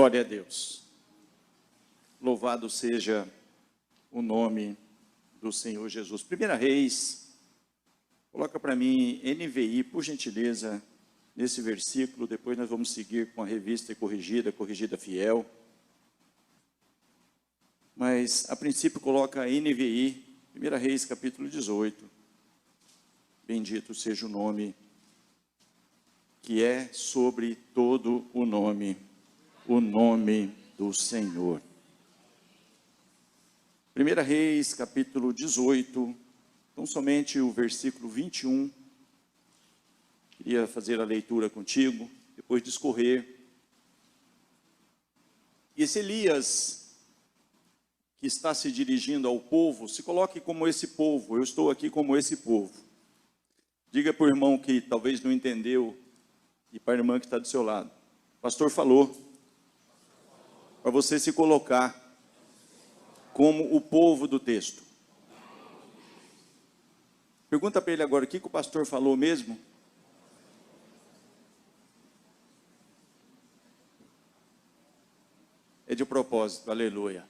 Glória a Deus. Louvado seja o nome do Senhor Jesus. 1 Reis, coloca para mim NVI, por gentileza, nesse versículo. Depois nós vamos seguir com a revista corrigida fiel. Mas, a princípio, coloca NVI, 1 Reis, capítulo 18. Bendito seja o nome que é sobre todo o nome do Senhor. 1 Reis, capítulo 18, então somente o versículo 21. Queria fazer a leitura contigo, depois discorrer. E esse Elias, que está se dirigindo ao povo, se coloque como esse povo. Eu estou aqui como esse povo. Diga para o irmão que talvez não entendeu, e para a irmã que está do seu lado. O pastor falou para você se colocar como o povo do texto. Pergunta para ele agora, o que o pastor falou mesmo? É de propósito, aleluia.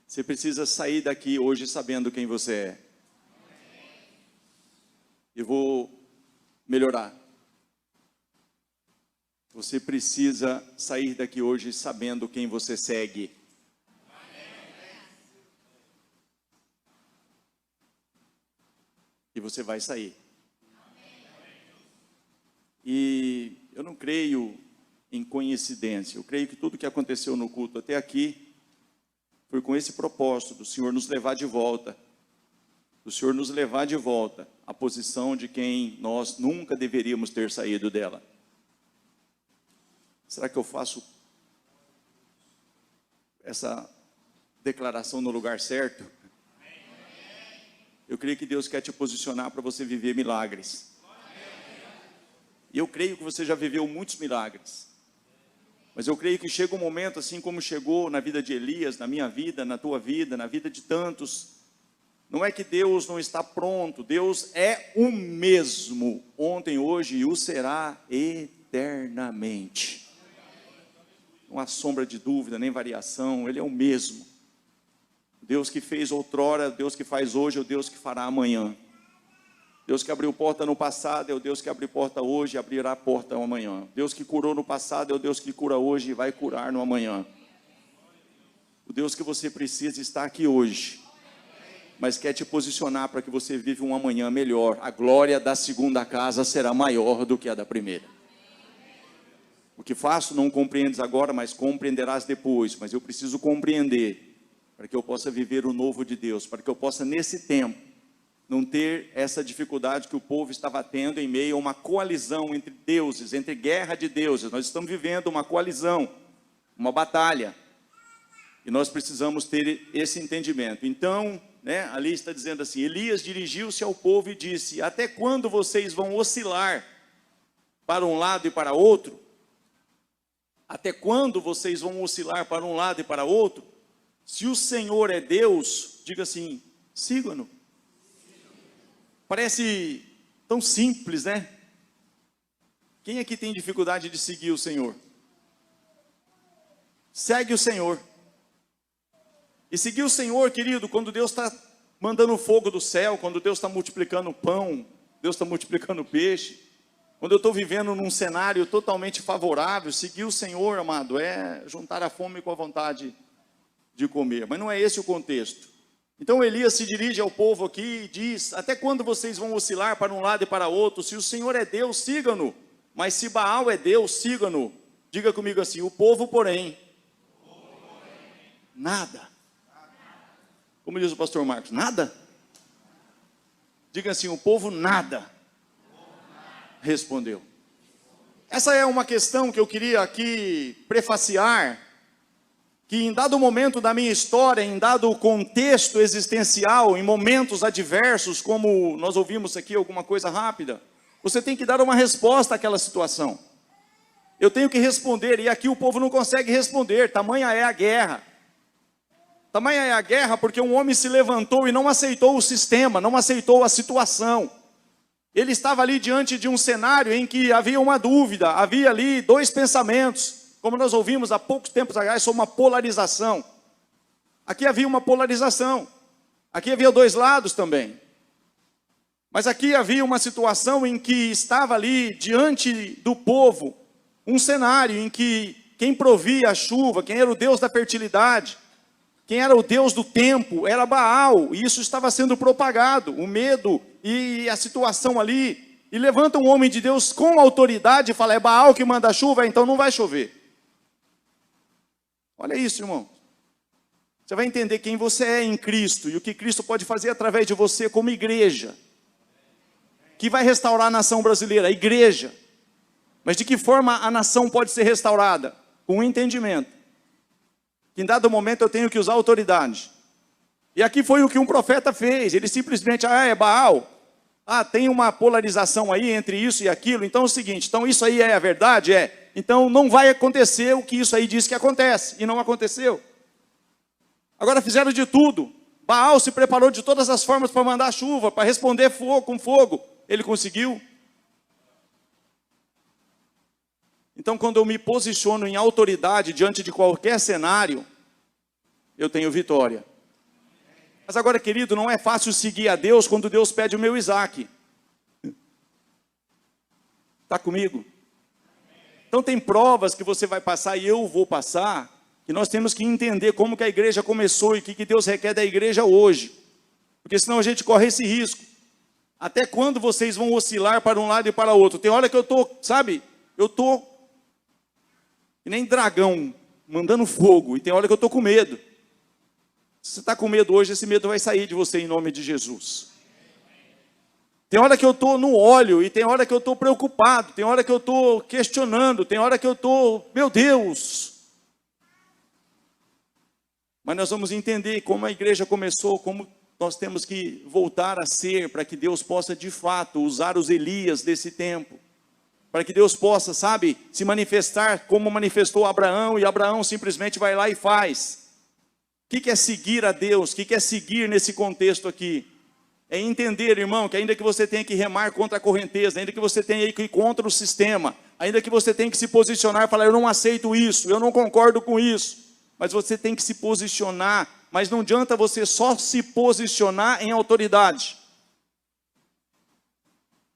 Você precisa sair daqui hoje sabendo quem você é. Eu vou melhorar. Você precisa sair daqui hoje sabendo quem você segue. E você vai sair. E eu não creio em coincidência. Eu creio que tudo que aconteceu no culto até aqui foi com esse propósito do Senhor nos levar de volta. Do Senhor nos levar de volta à posição de quem nós nunca deveríamos ter saído dela. Será que eu faço essa declaração no lugar certo? Eu creio que Deus quer te posicionar para você viver milagres. E eu creio que você já viveu muitos milagres. Mas eu creio que chega um momento, assim como chegou na vida de Elias, na minha vida, na tua vida, na vida de tantos. Não é que Deus não está pronto. Deus é o mesmo, ontem, hoje e o será eternamente. Não há sombra de dúvida, nem variação, Ele é o mesmo. Deus que fez outrora, Deus que faz hoje, é o Deus que fará amanhã. Deus que abriu porta no passado, é o Deus que abre porta hoje e abrirá porta amanhã. Deus que curou no passado, é o Deus que cura hoje e vai curar no amanhã. O Deus que você precisa está aqui hoje, mas quer te posicionar para que você viva um amanhã melhor. A glória da segunda casa será maior do que a da primeira. O que faço não compreendes agora, mas compreenderás depois. Mas eu preciso compreender, para que eu possa viver o novo de Deus, para que eu possa nesse tempo, não ter essa dificuldade que o povo estava tendo em meio a uma coalizão entre deuses, entre guerra de deuses. Nós estamos vivendo uma coalizão, uma batalha, e nós precisamos ter esse entendimento. Então, ali está dizendo assim, Elias dirigiu-se ao povo e disse, até quando vocês vão oscilar para um lado e para outro? Até quando vocês vão oscilar para um lado e para outro? Se o Senhor é Deus, diga assim, sigam-no. Parece tão simples, né? Quem aqui tem dificuldade de seguir o Senhor? Segue o Senhor. E seguir o Senhor, querido, quando Deus está mandando fogo do céu, quando Deus está multiplicando pão, Deus está multiplicando peixe, quando eu estou vivendo num cenário totalmente favorável, seguir o Senhor, amado, é juntar a fome com a vontade de comer. Mas não é esse o contexto. Então Elias se dirige ao povo aqui e diz, até quando vocês vão oscilar para um lado e para outro? Se o Senhor é Deus, sigam-no. Mas se Baal é Deus, sigam-no. Diga comigo assim, o povo, porém, nada. Como diz o pastor Marcos, nada? Diga assim, o povo nada. Respondeu. Essa é uma questão que eu queria aqui prefaciar, que em dado momento da minha história, em dado contexto existencial, em momentos adversos, como nós ouvimos aqui alguma coisa rápida, você tem que dar uma resposta àquela situação. Eu tenho que responder, e aqui o povo não consegue responder, tamanha é a guerra. Tamanha é a guerra porque um homem se levantou e não aceitou o sistema, não aceitou a situação. Ele estava ali diante de um cenário em que havia uma dúvida, havia ali dois pensamentos. como nós ouvimos há poucos tempos atrás, sobre uma polarização. Aqui havia uma polarização. Aqui havia dois lados também. Mas aqui havia uma situação em que estava ali, diante do povo, um cenário em que quem provia a chuva, quem era o Deus da fertilidade, quem era o Deus do tempo, era Baal. E isso estava sendo propagado, o medo e a situação ali. E levanta um homem de Deus com autoridade e fala, é Baal que manda a chuva, então não vai chover. Olha isso, irmão. Você vai entender quem você é em Cristo e o que Cristo pode fazer através de você como igreja. Que vai restaurar a nação brasileira, a igreja. Mas de que forma a nação pode ser restaurada? Com um entendimento. Que em dado momento eu tenho que usar autoridade. E aqui foi o que um profeta fez. Ele simplesmente, é Baal. Tem uma polarização aí entre isso e aquilo. Então é o seguinte, então isso aí é a verdade? Então não vai acontecer o que isso aí diz que acontece. E não aconteceu. Agora fizeram de tudo. Baal se preparou de todas as formas para mandar chuva, para responder fogo com fogo. Ele conseguiu. Então, quando eu me posiciono em autoridade diante de qualquer cenário, eu tenho vitória. Mas agora, querido, não é fácil seguir a Deus quando Deus pede o meu Isaac. Está comigo? Então tem provas que você vai passar e eu vou passar, que nós temos que entender como que a igreja começou e o que Deus requer da igreja hoje. Porque senão a gente corre esse risco. Até quando vocês vão oscilar para um lado e para o outro? Tem hora que eu estou, sabe? Eu estou que nem dragão, mandando fogo. E tem hora que eu estou com medo. Se você está com medo hoje, esse medo vai sair de você em nome de Jesus. Tem hora que eu estou no óleo, e tem hora que eu estou preocupado, tem hora que eu estou questionando, tem hora que eu estou, meu Deus. Mas nós vamos entender como a igreja começou, como nós temos que voltar a ser, para que Deus possa de fato usar os Elias desse tempo. Para que Deus possa, sabe, se manifestar como manifestou Abraão, e Abraão simplesmente vai lá e faz. O que é seguir a Deus? O que é seguir nesse contexto aqui? É entender, irmão, que ainda que você tenha que remar contra a correnteza, ainda que você tenha que ir contra o sistema, ainda que você tenha que se posicionar e falar, eu não aceito isso, eu não concordo com isso, mas você tem que se posicionar, mas não adianta você só se posicionar em autoridade,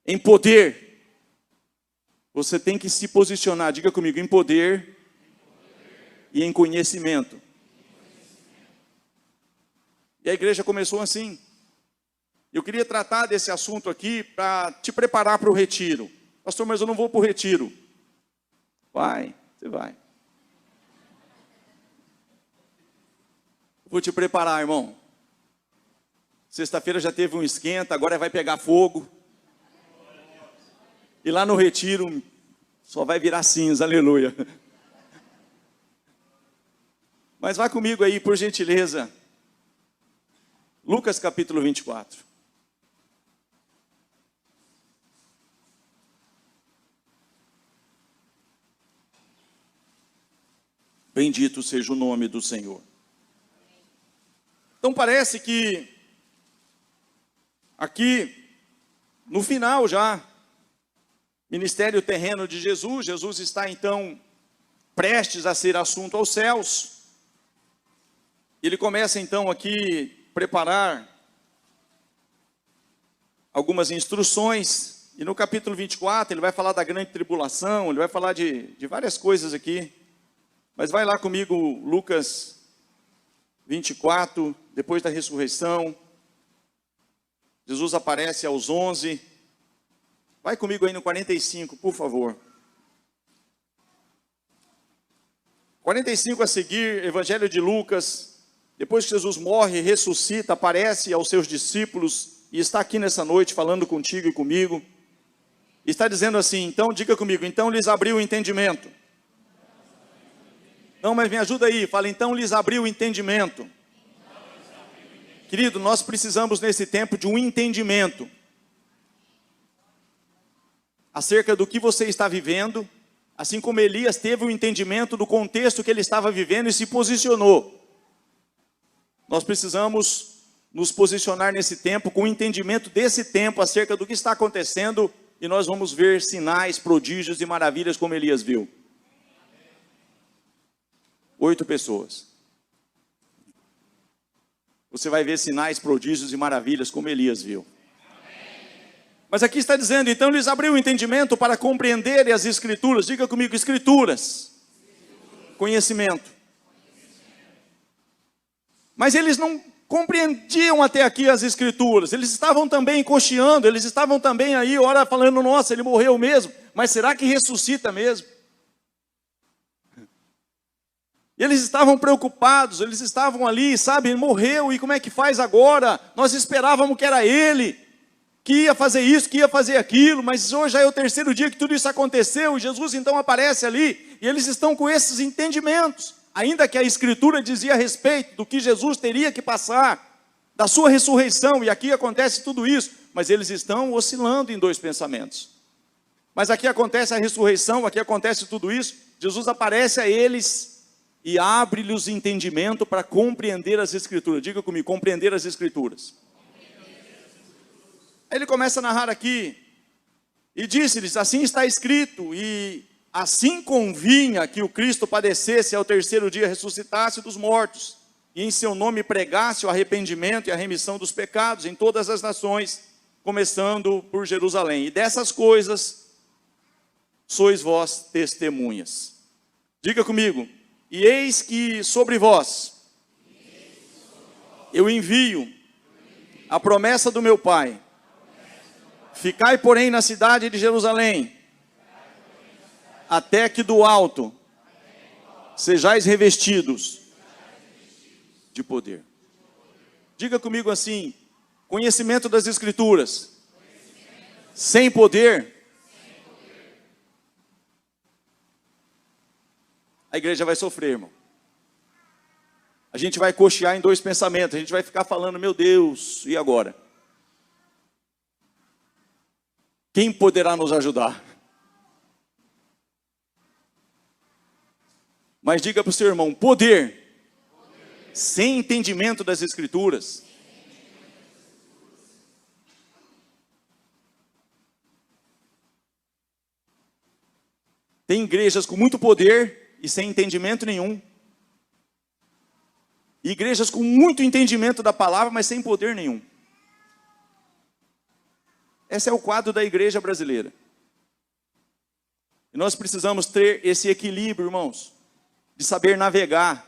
em poder. Você tem que se posicionar, diga comigo, em poder e em conhecimento. E a igreja começou assim. Eu queria tratar desse assunto aqui para te preparar para o retiro. Pastor, mas eu não vou para o retiro. Vai, você vai. Vou te preparar, irmão. Sexta-feira já teve um esquenta, agora vai pegar fogo. E lá no retiro só vai virar cinza, aleluia. Mas vá comigo aí, por gentileza. Lucas capítulo 24. Bendito seja o nome do Senhor. Então parece que aqui no final já, ministério terreno de Jesus, Jesus está então prestes a ser assunto aos céus. Ele começa então aqui preparar algumas instruções, e no capítulo 24 ele vai falar da grande tribulação, ele vai falar de várias coisas aqui, mas vai lá comigo, Lucas 24, depois da ressurreição, Jesus aparece aos 11, vai comigo aí no 45, por favor. 45 a seguir, Evangelho de Lucas. Depois que Jesus morre, ressuscita, aparece aos seus discípulos e está aqui nessa noite falando contigo e comigo. E está dizendo assim, então diga comigo, então lhes abriu o entendimento. Não, mas me ajuda aí, fala, então lhes abriu o entendimento. Querido, nós precisamos nesse tempo de um entendimento acerca do que você está vivendo, assim como Elias teve o entendimento do contexto que ele estava vivendo e se posicionou. Nós precisamos nos posicionar nesse tempo, com o entendimento desse tempo, acerca do que está acontecendo, e nós vamos ver sinais, prodígios e maravilhas, como Elias viu. 8 pessoas. Você vai ver sinais, prodígios e maravilhas como Elias viu. Mas aqui está dizendo, então eles abriram o entendimento para compreenderem as escrituras. Diga comigo, escrituras. Conhecimento. Mas eles não compreendiam até aqui as escrituras. Eles estavam também cocheando, eles estavam também aí, ora falando, nossa, ele morreu mesmo. Mas será que ressuscita mesmo? E eles estavam preocupados, eles estavam ali, sabe, morreu, e como é que faz agora? Nós esperávamos que era ele, que ia fazer isso, que ia fazer aquilo, mas hoje já é o 3º dia que tudo isso aconteceu, e Jesus então aparece ali, e eles estão com esses entendimentos, ainda que a Escritura dizia a respeito do que Jesus teria que passar, da sua ressurreição, e aqui acontece tudo isso, mas eles estão oscilando em 2 pensamentos. Mas aqui acontece a ressurreição, aqui acontece tudo isso, Jesus aparece a eles e abre-lhes o entendimento para compreender as Escrituras. Diga comigo, compreender as Escrituras. Aí ele começa a narrar aqui, e disse-lhes, assim está escrito, e assim convinha que o Cristo padecesse, ao 3º dia ressuscitasse dos mortos, e em seu nome pregasse o arrependimento e a remissão dos pecados em todas as nações, começando por Jerusalém. E dessas coisas sois vós testemunhas. Diga comigo, e eis que sobre vós eu envio a promessa do meu Pai. Ficai, porém, na cidade de Jerusalém, até que do alto sejais revestidos de poder. Diga comigo assim, conhecimento das Escrituras, sem poder, a igreja vai sofrer, irmão. A gente vai cochear em 2 pensamentos, a gente vai ficar falando, meu Deus, e agora? Quem poderá nos ajudar? Mas diga para o seu irmão, poder, sem entendimento das Escrituras, tem igrejas com muito poder e sem entendimento nenhum. E igrejas com muito entendimento da palavra, mas sem poder nenhum. Esse é o quadro da igreja brasileira. E nós precisamos ter esse equilíbrio, irmãos, de saber navegar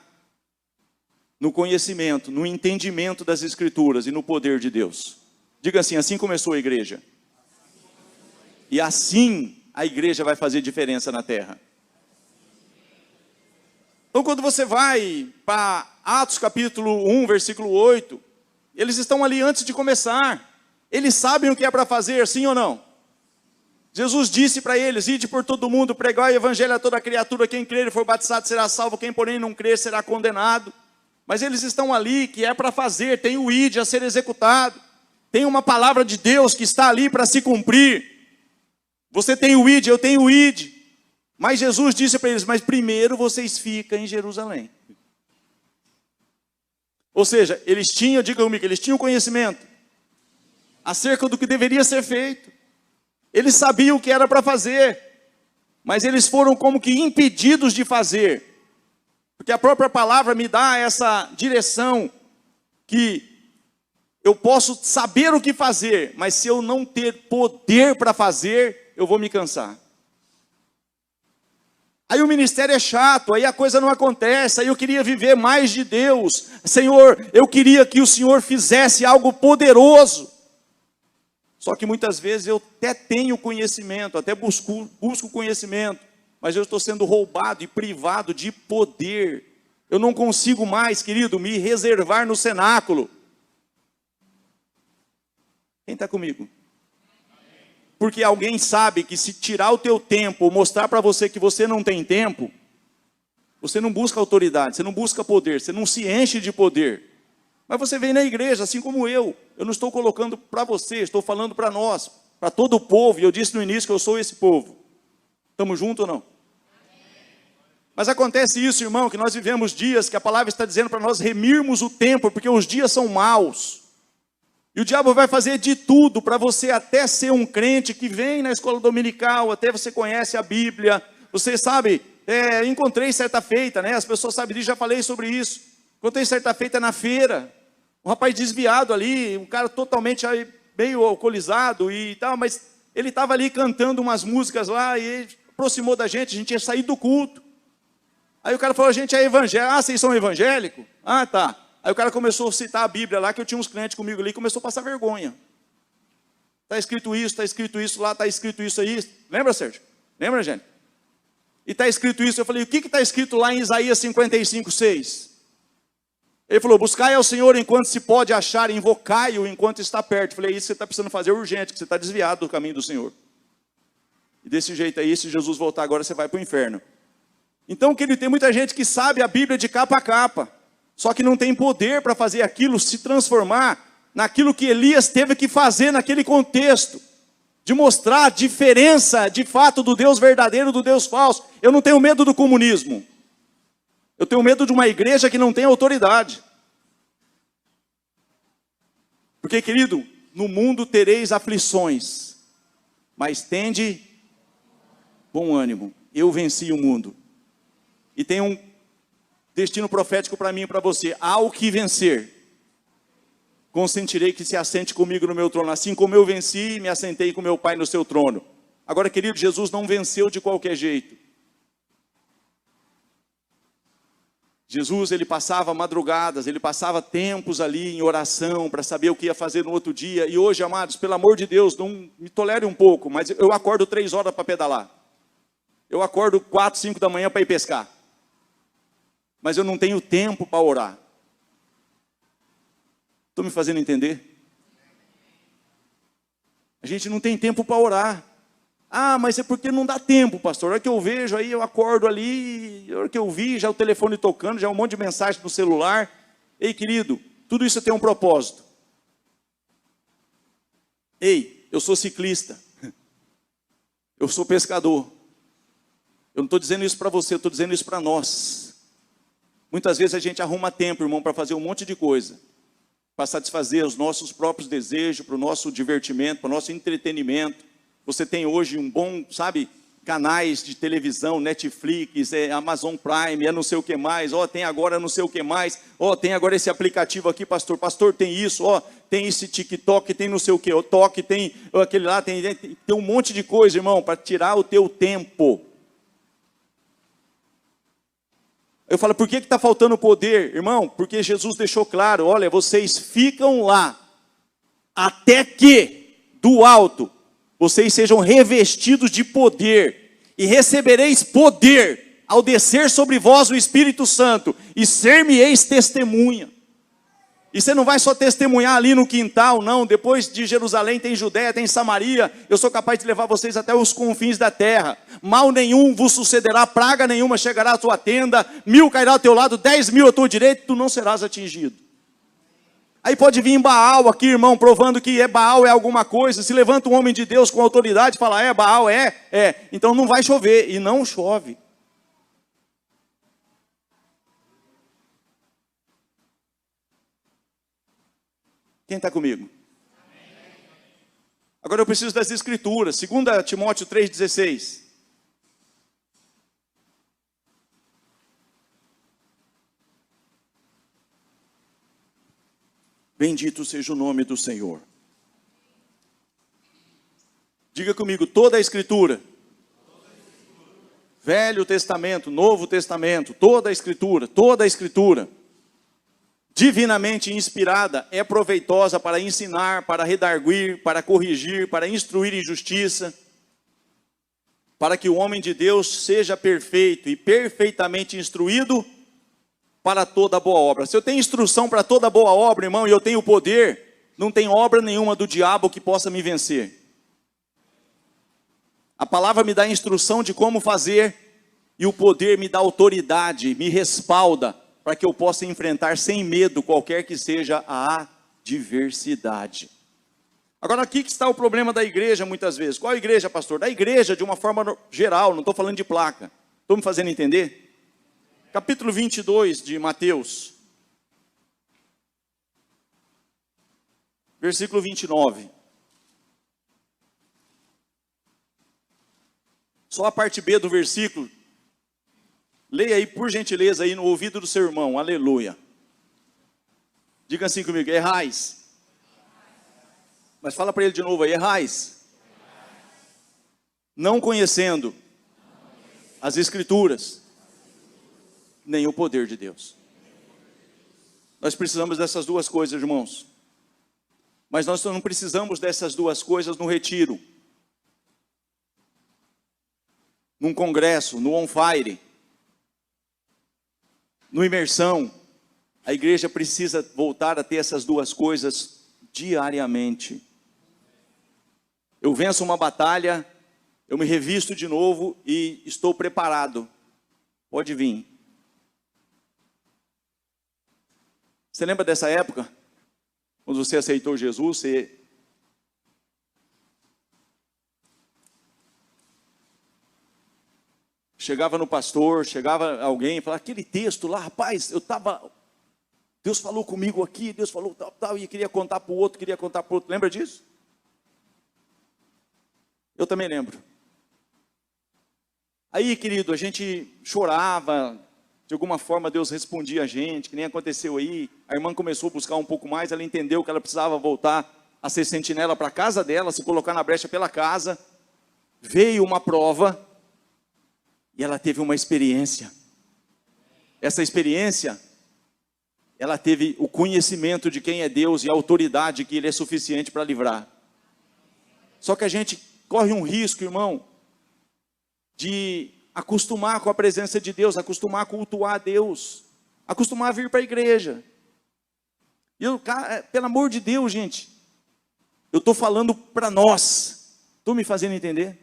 no conhecimento, no entendimento das Escrituras e no poder de Deus. Diga assim, assim começou a igreja. E assim a igreja vai fazer diferença na terra. Então quando você vai para Atos capítulo 1, versículo 8, eles estão ali antes de começar. Eles sabem o que é para fazer, sim ou não? Jesus disse para eles, ide por todo mundo, pregai o evangelho a toda criatura, quem crer e for batizado será salvo, quem porém não crer será condenado. Mas eles estão ali, que é para fazer, tem o ide a ser executado, tem uma palavra de Deus que está ali para se cumprir. Você tem o ide, eu tenho o ide. Mas Jesus disse para eles, mas primeiro vocês ficam em Jerusalém. Ou seja, eles tinham, diga comigo, eles tinham conhecimento acerca do que deveria ser feito. Eles sabiam o que era para fazer, mas eles foram como que impedidos de fazer. Porque a própria palavra me dá essa direção, que eu posso saber o que fazer, mas se eu não ter poder para fazer, eu vou me cansar. Aí o ministério é chato, aí a coisa não acontece, aí eu queria viver mais de Deus. Senhor, eu queria que o Senhor fizesse algo poderoso. Só que muitas vezes eu até tenho conhecimento, até busco conhecimento, mas eu estou sendo roubado e privado de poder. Eu não consigo mais, querido, me reservar no cenáculo. Quem está comigo? Porque alguém sabe que se tirar o teu tempo, ou mostrar para você que você não tem tempo, você não busca autoridade, você não busca poder, você não se enche de poder. Mas você vem na igreja, assim como eu não estou colocando para você, estou falando para nós, para todo o povo, e eu disse no início que eu sou esse povo. Estamos juntos ou não? Mas acontece isso, irmão, que nós vivemos dias que a palavra está dizendo para nós remirmos o tempo, porque os dias são maus. E o diabo vai fazer de tudo para você até ser um crente que vem na escola dominical, até você conhece a Bíblia, você sabe, encontrei certa feita, né? As pessoas sabem disso, já falei sobre isso. Encontrei certa feita na feira, um rapaz desviado ali, um cara totalmente meio alcoolizado e tal, mas ele estava ali cantando umas músicas lá e ele aproximou da gente, a gente ia sair do culto. Aí o cara falou, a gente é evangélico. Ah, vocês são evangélicos? Ah, tá. Aí o cara começou a citar a Bíblia lá, que eu tinha uns clientes comigo ali, e começou a passar vergonha. Está escrito isso lá, está escrito isso aí. Lembra, Sérgio? Lembra, gente? E está escrito isso. Eu falei, o que está escrito lá em Isaías 55:6? Ele falou, buscai ao Senhor enquanto se pode achar, invocai-o enquanto está perto. Eu falei, isso você está precisando fazer urgente, que você está desviado do caminho do Senhor. E desse jeito aí, se Jesus voltar agora, você vai para o inferno. Então, querido, tem muita gente que sabe a Bíblia de capa a capa, só que não tem poder para fazer aquilo se transformar naquilo que Elias teve que fazer naquele contexto, de mostrar a diferença de fato do Deus verdadeiro do Deus falso. Eu não tenho medo do comunismo, eu tenho medo de uma igreja que não tem autoridade. Porque, querido, no mundo tereis aflições, mas tende bom ânimo, eu venci o mundo. E tem um destino profético para mim e para você, há o que vencer. Consentirei que se assente comigo no meu trono, assim como eu venci e me assentei com meu Pai no seu trono. Agora, querido, Jesus não venceu de qualquer jeito. Jesus, ele passava madrugadas, ele passava tempos ali em oração para saber o que ia fazer no outro dia. E hoje, amados, pelo amor de Deus, não me tolere um pouco, mas eu acordo 3 horas para pedalar. Eu acordo 4, 5 da manhã para ir pescar. Mas eu não tenho tempo para orar. Estou me fazendo entender? A gente não tem tempo para orar. Ah, mas é porque não dá tempo, pastor. A hora que eu vejo aí, eu acordo ali, a hora que eu vi, já o telefone tocando, já um monte de mensagem no celular. Ei, querido, tudo isso tem um propósito. Ei, eu sou ciclista. Eu sou pescador. Eu não estou dizendo isso para você, eu estou dizendo isso para nós. Muitas vezes a gente arruma tempo, irmão, para fazer um monte de coisa. Para satisfazer os nossos próprios desejos, para o nosso divertimento, para o nosso entretenimento. Você tem hoje um bom, sabe, canais de televisão, Netflix, Amazon Prime, não sei o que mais, tem agora não sei o que mais, tem agora esse aplicativo aqui, pastor tem isso, tem esse TikTok, tem não sei o que, o Toque, tem aquele lá, tem um monte de coisa, irmão, para tirar o teu tempo. Eu falo, por que está faltando poder? Irmão, porque Jesus deixou claro, olha, vocês ficam lá, até que, do alto, vocês sejam revestidos de poder, e recebereis poder, ao descer sobre vós o Espírito Santo, e ser-me-eis testemunha. E você não vai só testemunhar ali no quintal, não. Depois de Jerusalém tem Judéia, tem Samaria. Eu sou capaz de levar vocês até os confins da terra. Mal nenhum vos sucederá, praga nenhuma chegará à tua tenda. 1000 cairá ao teu lado, 10.000 à tua direita, tu não serás atingido. Aí pode vir Baal aqui, irmão, provando que Baal é alguma coisa. Se levanta um homem de Deus com autoridade e fala, Baal é. Então não vai chover, e não chove. Quem está comigo? Agora eu preciso das escrituras. 2 Timóteo 3,16. Bendito seja o nome do Senhor. Diga comigo, toda a escritura. Velho Testamento, Novo Testamento, toda a escritura. Divinamente inspirada, é proveitosa para ensinar, para redarguir, para corrigir, para instruir em justiça, para que o homem de Deus seja perfeito e perfeitamente instruído para toda boa obra. Se eu tenho instrução para toda boa obra, irmão, e eu tenho poder, não tem obra nenhuma do diabo que possa me vencer. A palavra me dá instrução de como fazer, e o poder me dá autoridade, me respalda, para que eu possa enfrentar sem medo qualquer que seja a adversidade. Agora aqui que está o problema da igreja muitas vezes. Qual igreja, pastor? Da igreja de uma forma geral, não estou falando de placa. Estou me fazendo entender? Capítulo 22 de Mateus. Versículo 29. Só a parte B do versículo Leia aí, por gentileza, aí no ouvido do seu irmão. Aleluia. Diga assim comigo, errais. Mas fala para ele de novo aí, errais. Não conhecendo as Escrituras, nem o poder de Deus. Nós precisamos dessas duas coisas, irmãos. Mas nós não precisamos dessas duas coisas no retiro, num congresso, no on fire, no imersão. A igreja precisa voltar a ter essas duas coisas diariamente. Eu venço uma batalha, eu me revisto de novo e estou preparado. Pode vir. Você lembra dessa época? Quando você aceitou Jesus, você chegava no pastor, chegava alguém e falava, aquele texto lá, rapaz, Deus falou comigo aqui, Deus falou tal, e queria contar para o outro, lembra disso? Eu também lembro. Aí, querido, a gente chorava, de alguma forma Deus respondia a gente, que nem aconteceu aí. A irmã começou a buscar um pouco mais, ela entendeu que ela precisava voltar a ser sentinela para a casa dela, se colocar na brecha pela casa. Veio uma prova e ela teve uma experiência. Essa experiência, ela teve o conhecimento de quem é Deus e a autoridade que Ele é suficiente para livrar. Só que a gente corre um risco, irmão, de acostumar com a presença de Deus, acostumar a cultuar a Deus, acostumar a vir para a igreja. E eu, pelo amor de Deus, gente, eu estou falando para nós, estou me fazendo entender?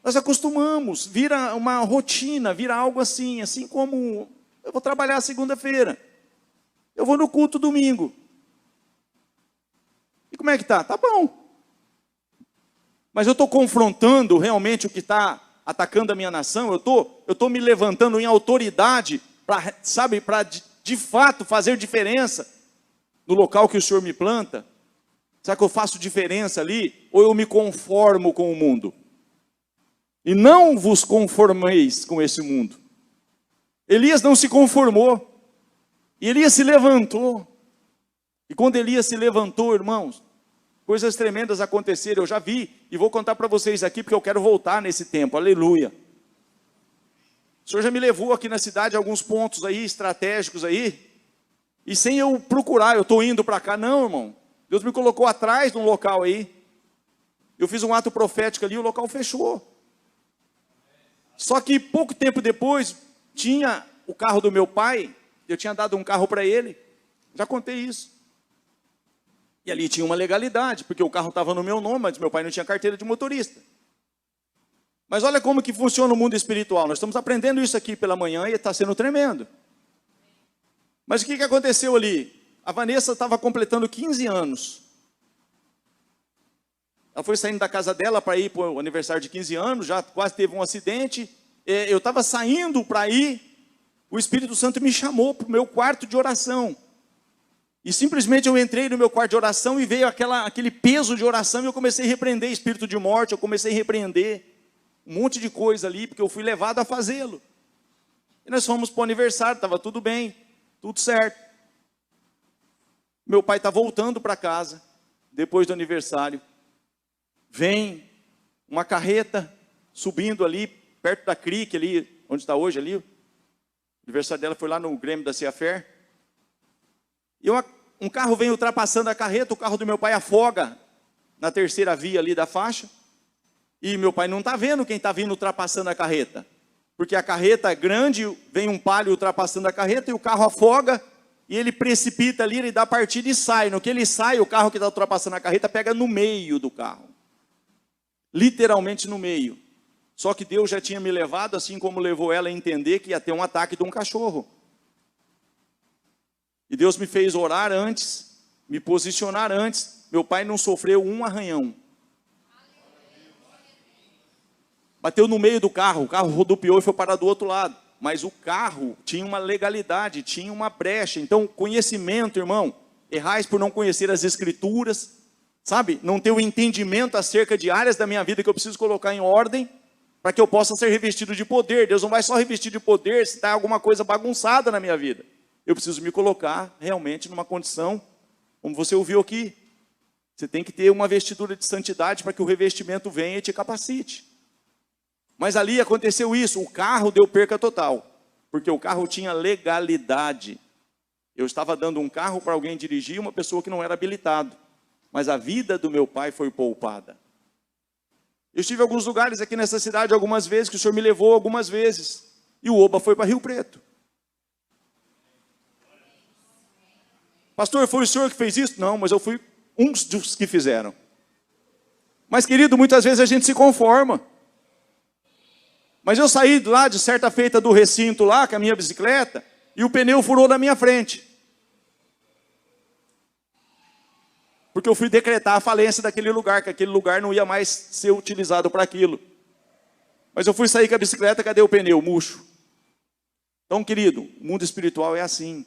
Nós acostumamos, vira uma rotina, vira algo assim como eu vou trabalhar segunda-feira, eu vou no culto domingo. E como é que tá? Tá bom. Mas eu estou confrontando realmente o que está atacando a minha nação, eu tô me levantando em autoridade para de fato fazer diferença no local que o Senhor me planta. Será que eu faço diferença ali? Ou eu me conformo com o mundo? E não vos conformeis com esse mundo. Elias não se conformou. E Elias se levantou. E quando Elias se levantou, irmãos, coisas tremendas aconteceram, eu já vi, e vou contar para vocês aqui, porque eu quero voltar nesse tempo, aleluia. O Senhor já me levou aqui na cidade a alguns pontos aí, estratégicos aí, e sem eu procurar, eu estou indo para cá, não, irmão. Deus me colocou atrás de um local aí, eu fiz um ato profético ali, o local fechou. Só que pouco tempo depois, tinha o carro do meu pai, eu tinha dado um carro para ele, já contei isso. E ali tinha uma legalidade, porque o carro estava no meu nome, mas meu pai não tinha carteira de motorista. Mas olha como que funciona o mundo espiritual. Nós estamos aprendendo isso aqui pela manhã e está sendo tremendo. Mas o que aconteceu ali? A Vanessa estava completando 15 anos. Ela foi saindo da casa dela para ir para o aniversário de 15 anos, já quase teve um acidente. Eu estava saindo para ir, o Espírito Santo me chamou para o meu quarto de oração. E simplesmente eu entrei no meu quarto de oração e veio aquele peso de oração e eu comecei a repreender espírito de morte, eu comecei a repreender um monte de coisa ali, porque eu fui levado a fazê-lo. E nós fomos para o aniversário, estava tudo bem, tudo certo. Meu pai está voltando para casa, depois do aniversário. Vem uma carreta subindo ali, perto da CRIC, ali, onde está hoje ali. O aniversário dela foi lá no Grêmio da Ciafer. E um carro vem ultrapassando a carreta, o carro do meu pai afoga na terceira via ali da faixa. E meu pai não está vendo quem está vindo ultrapassando a carreta. Porque a carreta é grande, vem um palio ultrapassando a carreta e o carro afoga. E ele precipita ali, ele dá partida e sai. No que ele sai, o carro que está ultrapassando a carreta pega no meio do carro. Literalmente no meio. Só que Deus já tinha me levado, assim como levou ela a entender que ia ter um ataque de um cachorro. E Deus me fez orar antes, me posicionar antes. Meu pai não sofreu um arranhão. Bateu no meio do carro, o carro rodopiou e foi parar do outro lado. Mas o carro tinha uma legalidade, tinha uma brecha. Então, conhecimento, irmão, errais por não conhecer as Escrituras, sabe? Não ter o entendimento acerca de áreas da minha vida que eu preciso colocar em ordem. para que eu possa ser revestido de poder. Deus não vai só revestir de poder se está alguma coisa bagunçada na minha vida. Eu preciso me colocar realmente numa condição, como você ouviu aqui. Você tem que ter uma vestidura de santidade para que o revestimento venha e te capacite. Mas ali aconteceu isso, o carro deu perca total, porque o carro tinha legalidade. Eu estava dando um carro para alguém dirigir, uma pessoa que não era habilitado. Mas a vida do meu pai foi poupada. Eu estive em alguns lugares aqui nessa cidade algumas vezes, que o Senhor me levou algumas vezes. E o Oba foi para Rio Preto. Pastor, foi o senhor que fez isso? Não, mas eu fui um dos que fizeram. Mas, querido, muitas vezes a gente se conforma. Mas eu saí lá de certa feita do recinto lá, com a minha bicicleta, e o pneu furou na minha frente. Porque eu fui decretar a falência daquele lugar, que aquele lugar não ia mais ser utilizado para aquilo. Mas eu fui sair com a bicicleta, cadê o pneu? Murcho. Então, querido, o mundo espiritual é assim.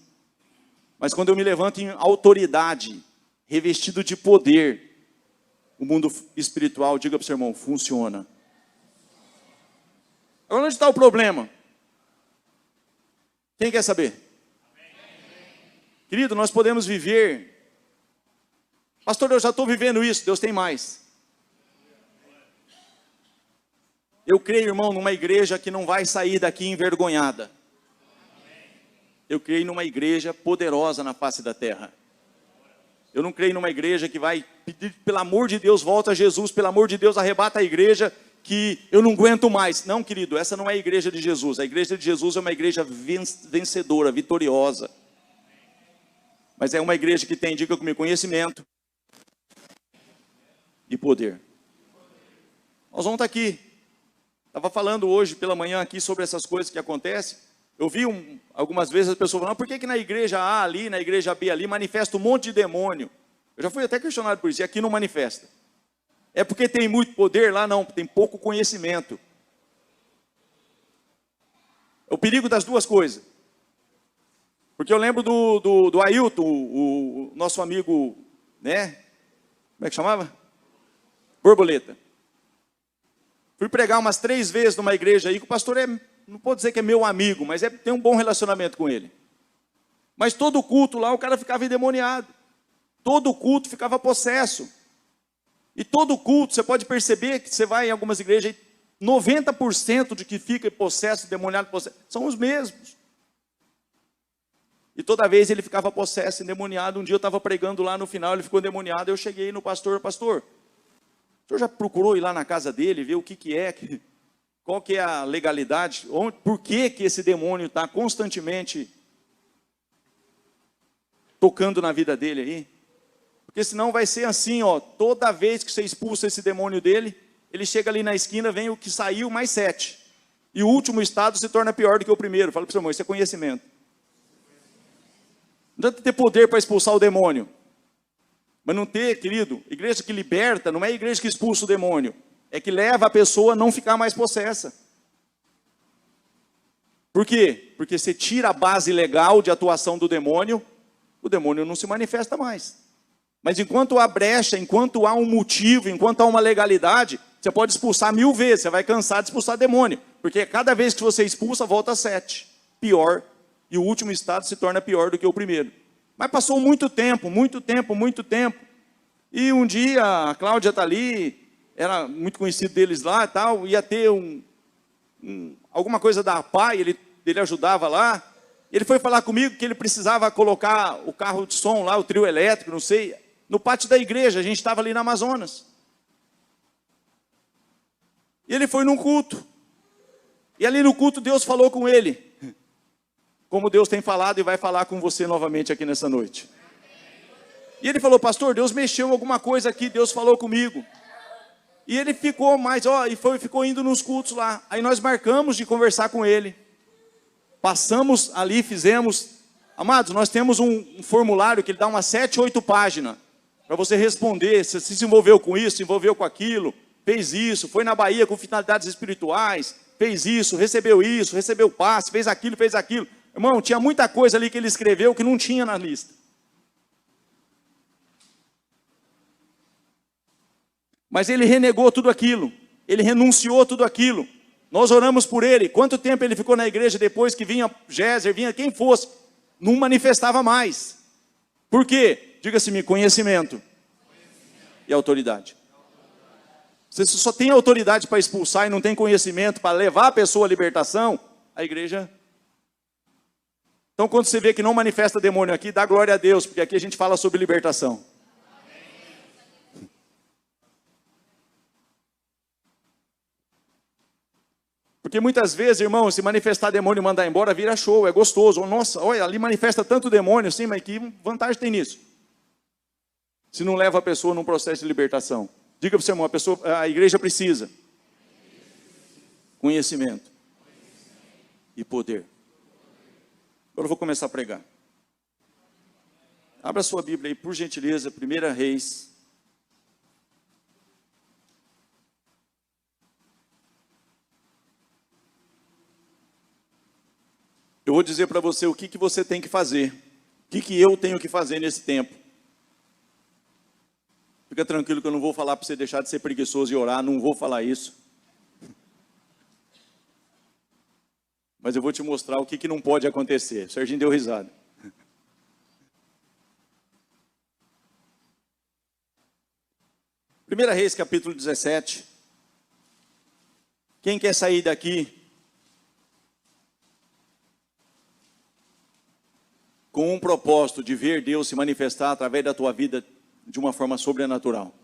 Mas quando eu me levanto em autoridade, revestido de poder, o mundo espiritual, diga para o seu irmão, funciona. Agora, onde está o problema? Quem quer saber? Querido, nós podemos viver... Pastor, eu já estou vivendo isso, Deus tem mais. Eu creio, irmão, numa igreja que não vai sair daqui envergonhada. Eu creio numa igreja poderosa na face da terra. Eu não creio numa igreja que vai pedir, pelo amor de Deus, volta a Jesus, pelo amor de Deus, arrebata a igreja, que eu não aguento mais. Não, querido, essa não é a igreja de Jesus. A igreja de Jesus é uma igreja vencedora, vitoriosa. Mas é uma igreja que tem, diga comigo, conhecimento e poder. Nós vamos estar aqui. Estava falando hoje pela manhã aqui sobre essas coisas que acontecem. Eu vi algumas vezes as pessoas falando, por que na igreja A ali, na igreja B ali, manifesta um monte de demônio? Eu já fui até questionado por isso, e aqui não manifesta. É porque tem muito poder? Lá não, tem pouco conhecimento. É o perigo das duas coisas. Porque eu lembro do Ailton, o nosso amigo, né? Como é que chamava? Borboleta. Fui pregar umas 3 vezes numa igreja aí, que o pastor não pode dizer que é meu amigo, mas tem um bom relacionamento com ele. Mas todo culto lá, o cara ficava endemoniado. Todo culto ficava possesso. E todo culto, você pode perceber que você vai em algumas igrejas, 90% de que fica possesso, demoniado, possesso, são os mesmos. E toda vez ele ficava possesso, endemoniado. Um dia eu estava pregando lá no final, ele ficou endemoniado. Eu cheguei no pastor, pastor, o senhor já procurou ir lá na casa dele, ver o que é, qual que é a legalidade, por que esse demônio está constantemente tocando na vida dele aí? Porque senão vai ser assim, ó, toda vez que você expulsa esse demônio dele, ele chega ali na esquina, vem o que saiu mais 7. E o último estado se torna pior do que o primeiro. Fala para o seu irmão, isso é conhecimento. Não adianta ter poder para expulsar o demônio. Mas não ter, querido, igreja que liberta, não é igreja que expulsa o demônio. É que leva a pessoa a não ficar mais possessa. Por quê? Porque você tira a base legal de atuação do demônio, o demônio não se manifesta mais. Mas enquanto há brecha, enquanto há um motivo, enquanto há uma legalidade, você pode expulsar 1000 vezes, você vai cansar de expulsar demônio. Porque cada vez que você expulsa, volta 7. Pior. E o último estado se torna pior do que o primeiro. Mas passou muito tempo. E um dia, a Cláudia está ali, era muito conhecido deles lá e tal, ia ter alguma coisa da PAI, ele ajudava lá. Ele foi falar comigo que ele precisava colocar o carro de som lá, o trio elétrico, não sei, no pátio da igreja. A gente estava ali na Amazonas. E ele foi num culto. E ali no culto Deus falou com ele. Como Deus tem falado e vai falar com você novamente aqui nessa noite. E ele falou, pastor, Deus mexeu alguma coisa aqui, Deus falou comigo. E ele ficou mais, ficou indo nos cultos lá. Aí nós marcamos de conversar com ele. Passamos ali, fizemos. Amados, nós temos um formulário que ele dá umas 7, 8 páginas. Para você responder, se envolveu com isso, se envolveu com aquilo, fez isso, foi na Bahia com finalidades espirituais, fez isso, recebeu passe, fez aquilo. Irmão, tinha muita coisa ali que ele escreveu que não tinha na lista. Mas ele renegou tudo aquilo. Ele renunciou tudo aquilo. Nós oramos por ele. Quanto tempo ele ficou na igreja depois que vinha Géser, vinha quem fosse? Não manifestava mais. Por quê? Diga-se-me, conhecimento e autoridade. Se você só tem autoridade para expulsar e não tem conhecimento para levar a pessoa à libertação, a igreja... Então, quando você vê que não manifesta demônio aqui, dá glória a Deus, porque aqui a gente fala sobre libertação. Porque muitas vezes, irmão, se manifestar demônio e mandar embora, vira show, é gostoso. Nossa, olha, ali manifesta tanto demônio, sim, mas que vantagem tem nisso? Se não leva a pessoa num processo de libertação. Diga para o seu irmão, a igreja precisa conhecimento e poder. Agora eu vou começar a pregar. Abra sua Bíblia aí, por gentileza, 1 Reis. Eu vou dizer para você o que você tem que fazer. O que eu tenho que fazer nesse tempo. Fica tranquilo que eu não vou falar para você deixar de ser preguiçoso e orar, não vou falar isso. Mas eu vou te mostrar o que não pode acontecer. O Serginho deu risada. Primeira Reis, capítulo 17. Quem quer sair daqui com um propósito de ver Deus se manifestar através da tua vida de uma forma sobrenatural?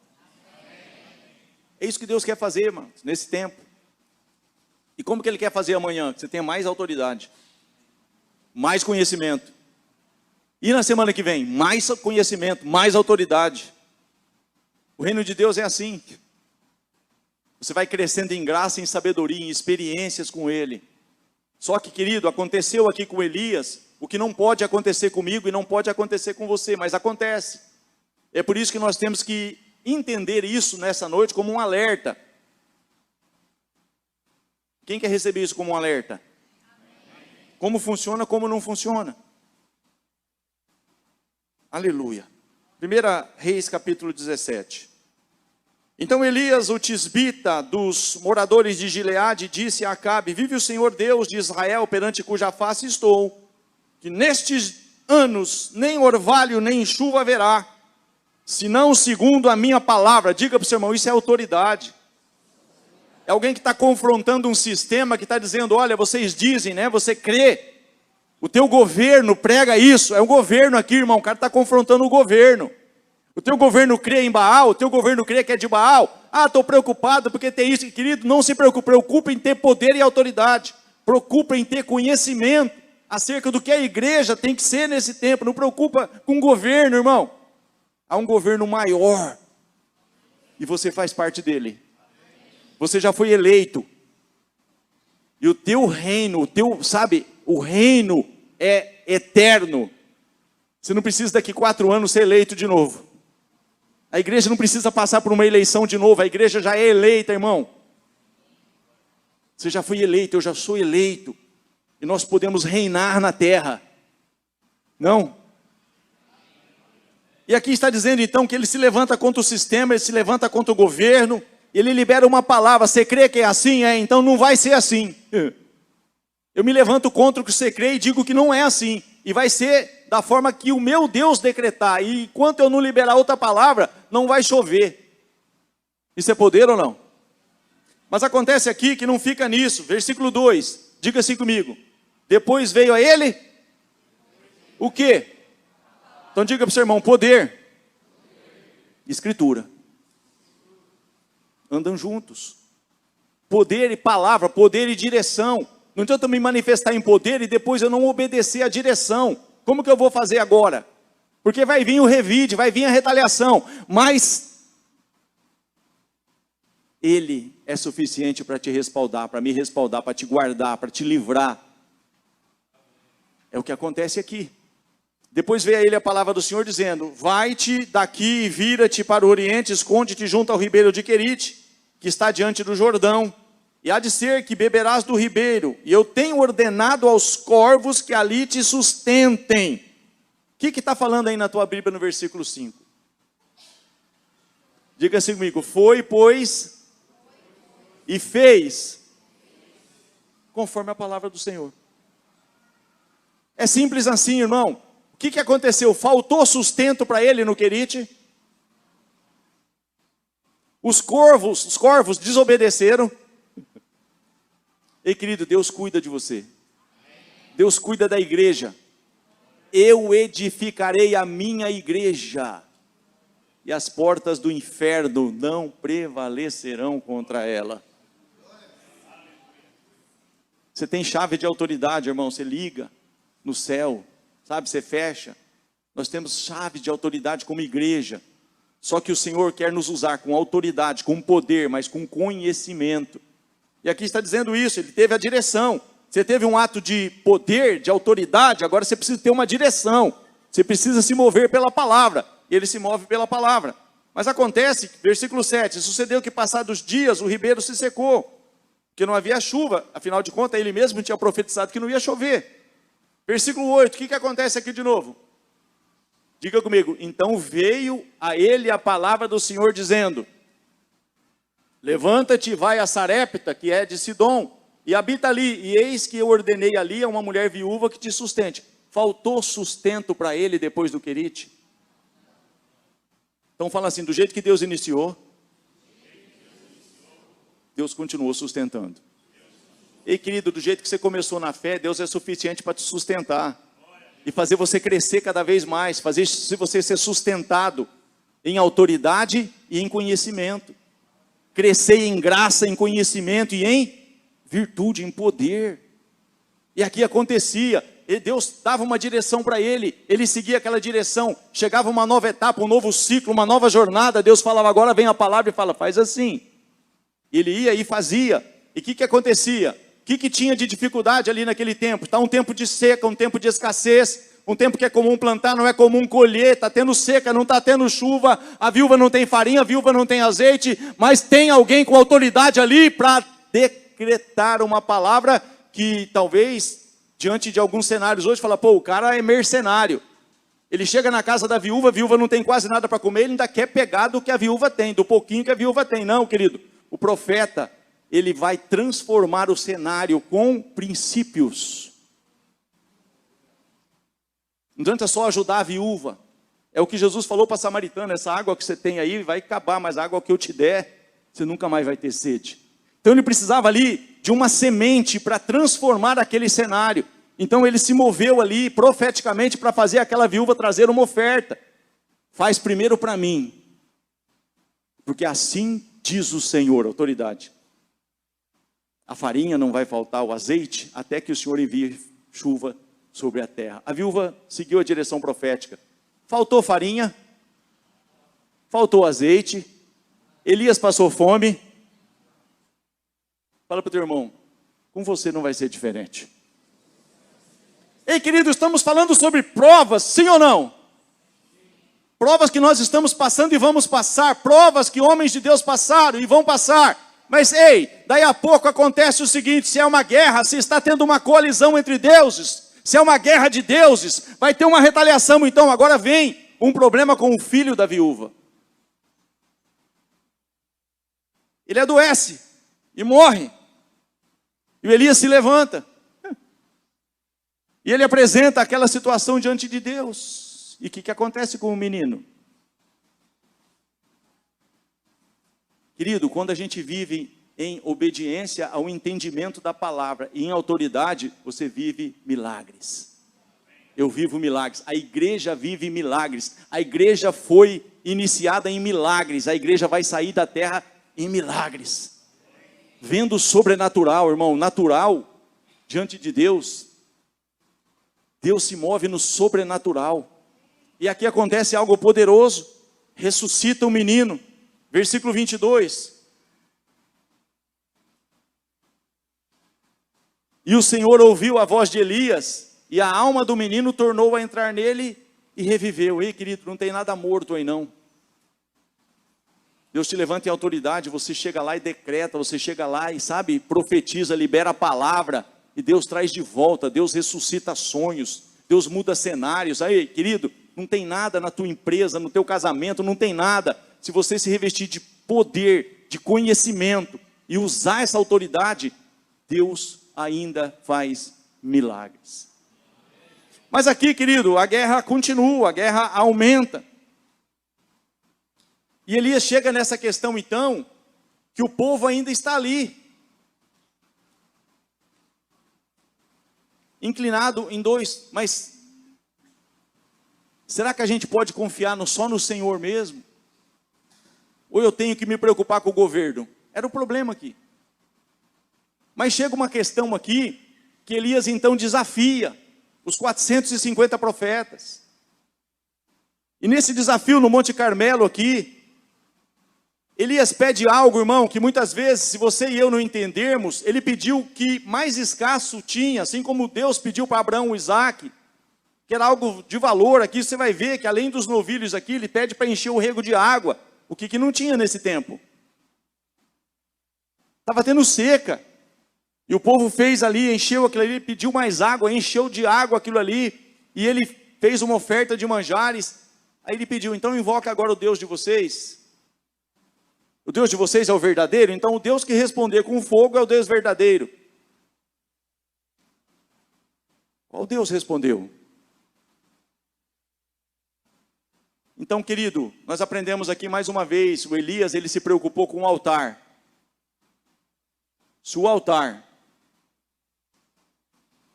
É isso que Deus quer fazer, irmão, nesse tempo. E como que Ele quer fazer amanhã? Que você tenha mais autoridade, mais conhecimento. E na semana que vem, mais conhecimento, mais autoridade. O reino de Deus é assim. Você vai crescendo em graça, em sabedoria, em experiências com Ele. Só que, querido, aconteceu aqui com Elias o que não pode acontecer comigo e não pode acontecer com você, mas acontece. É por isso que nós temos que entender isso nessa noite como um alerta. Quem quer receber isso como um alerta? Como funciona, como não funciona. Aleluia. 1 Reis, capítulo 17. Então Elias, o tisbita dos moradores de Gileade, disse a Acabe: vive o Senhor Deus de Israel, perante cuja face estou, que nestes anos nem orvalho nem chuva haverá, senão segundo a minha palavra. Diga para o seu irmão, isso é autoridade. É alguém que está confrontando um sistema, que está dizendo, olha, vocês dizem, né? Você crê, o teu governo prega isso. É um governo aqui, irmão, o cara está confrontando o governo. O teu governo crê em Baal, o teu governo crê que é de Baal. Ah, estou preocupado porque tem isso. Querido, não se preocupe, preocupe em ter poder e autoridade. Preocupe em ter conhecimento acerca do que a igreja tem que ser nesse tempo. Não preocupa com o governo, irmão. Há um governo maior e você faz parte dele. Você já foi eleito. E o teu reino, o reino é eterno. Você não precisa daqui 4 anos ser eleito de novo. A igreja não precisa passar por uma eleição de novo. A igreja já é eleita, irmão. Você já foi eleito, eu já sou eleito. E nós podemos reinar na terra. Não? E aqui está dizendo então que ele se levanta contra o sistema, ele se levanta contra o governo. Ele libera uma palavra, você crê que é assim? É, então não vai ser assim. Eu me levanto contra o que você crê e digo que não é assim. E vai ser da forma que o meu Deus decretar. E enquanto eu não liberar outra palavra, não vai chover. Isso é poder ou não? Mas acontece aqui que não fica nisso. Versículo 2, diga assim comigo. Depois veio a ele o quê? Então diga para o seu irmão, poder. Escritura. Andam juntos. Poder e palavra, poder e direção. Não adianta eu me manifestar em poder e depois eu não obedecer à direção. Como que eu vou fazer agora? Porque vai vir o revide, vai vir a retaliação. Mas Ele é suficiente para te respaldar, para me respaldar, para te guardar, para te livrar. É o que acontece aqui. Depois veio a ele a palavra do Senhor dizendo, vai-te daqui e vira-te para o oriente, esconde-te junto ao ribeiro de Querite, que está diante do Jordão, e há de ser que beberás do ribeiro, e eu tenho ordenado aos corvos que ali te sustentem. O que está falando aí na tua Bíblia no versículo 5? Diga assim comigo, foi, pois, e fez conforme a palavra do Senhor. É simples assim, irmão. O que aconteceu? Faltou sustento para ele no Querite? Os corvos desobedeceram. Ei, querido, Deus cuida de você. Deus cuida da igreja. Eu edificarei a minha igreja, e as portas do inferno não prevalecerão contra ela. Você tem chave de autoridade, irmão, você liga no céu, sabe, você fecha. Nós temos chave de autoridade como igreja. Só que o Senhor quer nos usar com autoridade, com poder, mas com conhecimento. E aqui está dizendo isso, ele teve a direção. Você teve um ato de poder, de autoridade, agora você precisa ter uma direção. Você precisa se mover pela palavra. E ele se move pela palavra. Mas acontece, versículo 7, sucedeu que passados dias o ribeiro se secou, porque não havia chuva. Afinal de contas, ele mesmo tinha profetizado que não ia chover. Versículo 8, o que acontece aqui de novo? Diga comigo, então veio a ele a palavra do Senhor dizendo: levanta-te e vai a Sarepta, que é de Sidom, e habita ali, e eis que eu ordenei ali a uma mulher viúva que te sustente. Faltou sustento para ele depois do Querite? Então fala assim, do jeito que Deus iniciou, Deus continuou sustentando. Ei, querido, do jeito que você começou na fé, Deus é suficiente para te sustentar. E fazer você crescer cada vez mais, fazer você ser sustentado em autoridade e em conhecimento. Crescer em graça, em conhecimento e em virtude, em poder. E aqui acontecia, e Deus dava uma direção para ele seguia aquela direção, chegava uma nova etapa, um novo ciclo, uma nova jornada, Deus falava, agora vem a palavra e fala, faz assim. Ele ia e fazia. E o que acontecia? O que tinha de dificuldade ali naquele tempo? Está um tempo de seca, um tempo de escassez, um tempo que é comum plantar, não é comum colher, está tendo seca, não está tendo chuva, a viúva não tem farinha, a viúva não tem azeite, mas tem alguém com autoridade ali para decretar uma palavra que talvez, diante de alguns cenários hoje, fala, pô, o cara é mercenário. Ele chega na casa da a viúva não tem quase nada para comer, ele ainda quer pegar do que a viúva tem, do pouquinho que a viúva tem. Não, querido, o profeta, ele vai transformar o cenário com princípios. Não adianta só ajudar a viúva. É o que Jesus falou para a samaritana, essa água que você tem aí vai acabar, mas a água que eu te der, você nunca mais vai ter sede. Então ele precisava ali de uma semente para transformar aquele cenário. Então ele se moveu ali profeticamente para fazer aquela viúva trazer uma oferta. Faz primeiro para mim, porque assim diz o Senhor, autoridade. A farinha não vai faltar, o azeite, até que o Senhor envie chuva sobre a terra. A viúva seguiu a direção profética. Faltou farinha, faltou azeite, Elias passou fome. Fala para o teu irmão, com você não vai ser diferente. Ei, querido, estamos falando sobre provas, sim ou não? Provas que nós estamos passando e vamos passar, provas que homens de Deus passaram e vão passar. Mas ei, daí a pouco acontece o seguinte, se é uma guerra, se está tendo uma coalizão entre deuses, se é uma guerra de deuses, vai ter uma retaliação. Então agora vem um problema com o filho da viúva. Ele adoece e morre. E o Elias se levanta. E ele apresenta aquela situação diante de Deus. E o que acontece com o menino? Querido, quando a gente vive em obediência ao entendimento da palavra e em autoridade, você vive milagres. Eu vivo milagres. A igreja vive milagres. A igreja foi iniciada em milagres. A igreja vai sair da terra em milagres. Vendo o sobrenatural, irmão, natural, diante de Deus. Deus se move no sobrenatural. E aqui acontece algo poderoso. Ressuscita o menino. Versículo 22. E o Senhor ouviu a voz de Elias, e a alma do menino tornou a entrar nele e reviveu. Ei, querido, não tem nada morto aí não. Deus te levanta em autoridade, você chega lá e decreta, você chega lá e sabe, profetiza, libera a palavra, e Deus traz de volta, Deus ressuscita sonhos, Deus muda cenários. Aí, querido, não tem nada na tua empresa, no teu casamento, não tem nada. Se você se revestir de poder, de conhecimento, e usar essa autoridade, Deus ainda faz milagres. Mas aqui, querido, a guerra continua, a guerra aumenta. E Elias chega nessa questão, então, que o povo ainda está ali, inclinado em dois. Mas será que a gente pode confiar só no Senhor mesmo? Ou eu tenho que me preocupar com o governo? Era o problema aqui. Mas chega uma questão aqui, que Elias então desafia os 450 profetas. E nesse desafio no Monte Carmelo aqui, Elias pede algo, irmão, que muitas vezes, se você e eu não entendermos, ele pediu que mais escasso tinha, assim como Deus pediu para Abraão o Isaac, que era algo de valor. Aqui você vai ver que além dos novilhos aqui, ele pede para encher o rego de água, o que não tinha nesse tempo. Estava tendo seca. E o povo fez ali, encheu aquilo ali, pediu mais água, encheu de água aquilo ali, e ele fez uma oferta de manjares. Aí ele pediu, então invoca agora o Deus de vocês. O Deus de vocês é o verdadeiro? Então o Deus que responder com fogo é o Deus verdadeiro. Qual Deus respondeu? Então, querido, nós aprendemos aqui mais uma vez, o Elias, ele se preocupou com o altar. Se o altar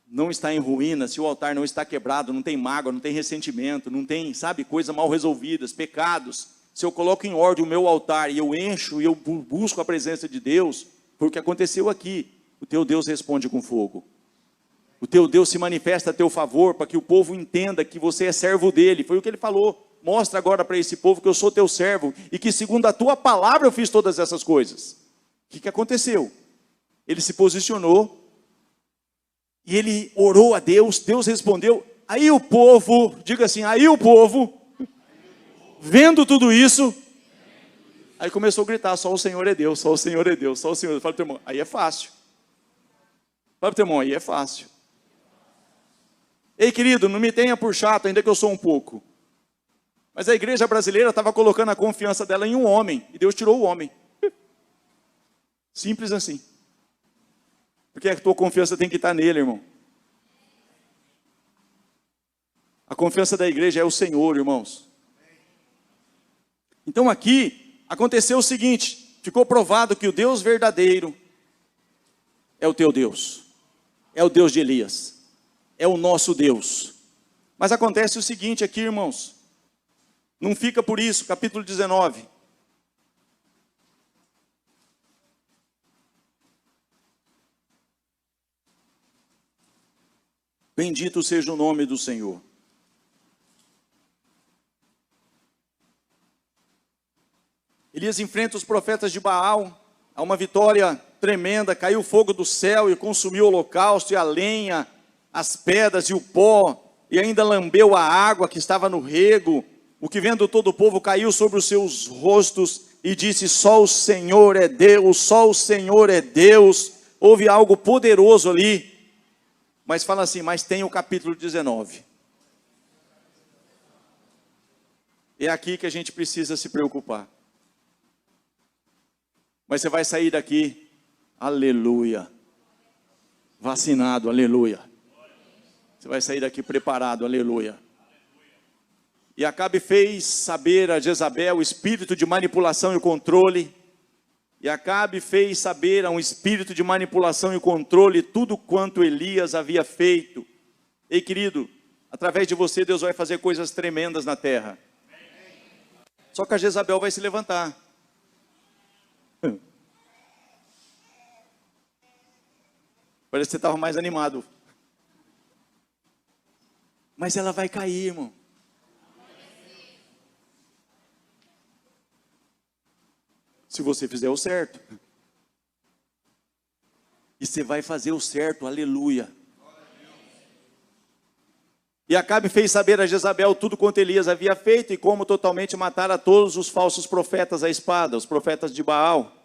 não está em ruína, se o altar não está quebrado, não tem mágoa, não tem ressentimento, não tem, sabe, coisas mal resolvidas, pecados. Se eu coloco em ordem o meu altar e eu encho e eu busco a presença de Deus, foi o que aconteceu aqui. O teu Deus responde com fogo. O teu Deus se manifesta a teu favor para que o povo entenda que você é servo dele. Foi o que ele falou. Mostra agora para esse povo que eu sou teu servo e que segundo a tua palavra eu fiz todas essas coisas. O que aconteceu? Ele se posicionou e ele orou a Deus, Deus respondeu. Aí o povo, diga assim, aí o povo, vendo tudo isso, aí começou a gritar, só o Senhor é Deus, só o Senhor é Deus, só o Senhor. Fala para o teu irmão, aí é fácil. Fala para o teu irmão, aí é fácil. Ei, querido, não me tenha por chato, ainda que eu sou um pouco. Mas a igreja brasileira estava colocando a confiança dela em um homem, e Deus tirou o homem. Simples assim. Porque a tua confiança tem que estar nele, irmão. A confiança da igreja é o Senhor, irmãos. Então aqui, aconteceu o seguinte, ficou provado que o Deus verdadeiro é o teu Deus. É o Deus de Elias. É o nosso Deus. Mas acontece o seguinte aqui, irmãos. Não fica por isso, capítulo 19. Bendito seja o nome do Senhor. Elias enfrenta os profetas de Baal. Há uma vitória tremenda. Caiu o fogo do céu e consumiu o holocausto e a lenha, as pedras e o pó. E ainda lambeu a água que estava no rego. O que vendo todo o povo caiu sobre os seus rostos e disse, só o Senhor é Deus, só o Senhor é Deus. Houve algo poderoso ali. Mas fala assim, mas tem o capítulo 19. É aqui que a gente precisa se preocupar. Mas você vai sair daqui, aleluia, vacinado, aleluia. Você vai sair daqui preparado, aleluia. E Acabe fez saber a Jezabel o espírito de manipulação e controle. E Acabe fez saber a um espírito de manipulação e controle tudo quanto Elias havia feito. Ei, querido, através de você Deus vai fazer coisas tremendas na terra. Só que a Jezabel vai se levantar. Parece que você estava mais animado. Mas ela vai cair, irmão. Se você fizer o certo. E você vai fazer o certo, aleluia. E Acabe fez saber a Jezabel tudo quanto Elias havia feito e como totalmente matar a todos os falsos profetas à espada, os profetas de Baal.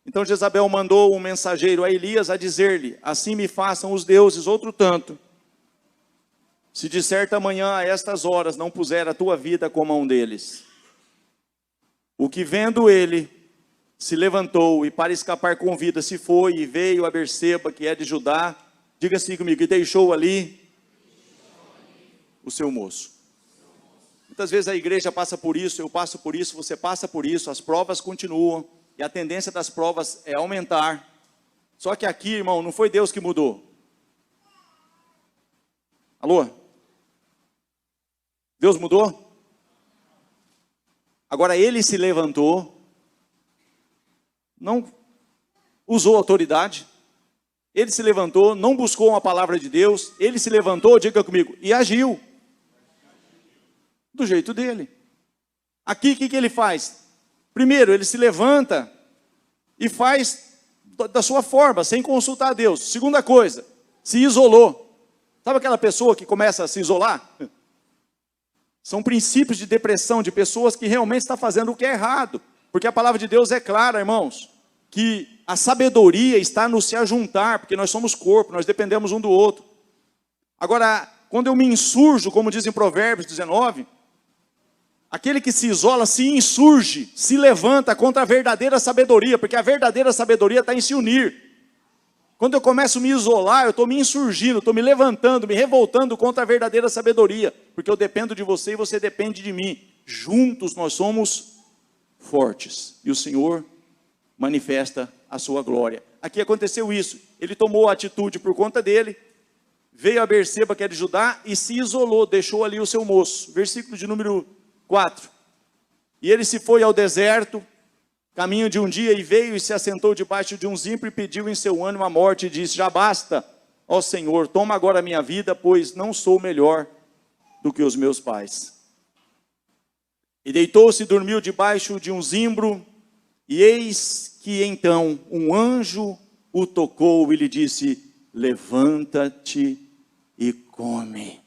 Então Jezabel mandou um mensageiro a Elias a dizer-lhe, assim me façam os deuses outro tanto, se de certa manhã a estas horas não puser a tua vida como a um deles. O que vendo ele se levantou e para escapar com vida se foi e veio a Berseba, que é de Judá. Diga assim comigo, e deixou ali o seu moço. Muitas vezes a igreja passa por isso, eu passo por isso, você passa por isso, as provas continuam, e a tendência das provas é aumentar. Só que aqui, irmão, não foi Deus que mudou. Alô? Deus mudou? Agora ele se levantou, não usou autoridade, ele se levantou, não buscou uma palavra de Deus, ele se levantou, diga comigo, e agiu, do jeito dele. Aqui o que ele faz? Primeiro, ele se levanta e faz da sua forma, sem consultar a Deus. Segunda coisa, se isolou. Sabe aquela pessoa que começa a se isolar? São princípios de depressão, de pessoas que realmente estão fazendo o que é errado. Porque a palavra de Deus é clara, irmãos, que a sabedoria está no se ajuntar, porque nós somos corpo, nós dependemos um do outro. Agora, quando eu me insurjo, como diz em Provérbios 19, aquele que se isola se insurge, se levanta contra a verdadeira sabedoria, porque a verdadeira sabedoria está em se unir. Quando eu começo a me isolar, eu estou me insurgindo, estou me levantando, me revoltando contra a verdadeira sabedoria, porque eu dependo de você e você depende de mim. Juntos nós somos fortes, e o Senhor manifesta a sua glória. Aqui aconteceu isso, ele tomou a atitude por conta dele, veio a Berseba, que é de Judá, e se isolou, deixou ali o seu moço. Versículo de número 4. E ele se foi ao deserto, caminho de um dia, e veio e se assentou debaixo de um zimbro, e pediu em seu ânimo a morte, e disse, já basta, ó Senhor, toma agora a minha vida, pois não sou melhor do que os meus pais. E deitou-se e dormiu debaixo de um zimbro, e eis que então um anjo o tocou e lhe disse, levanta-te e come.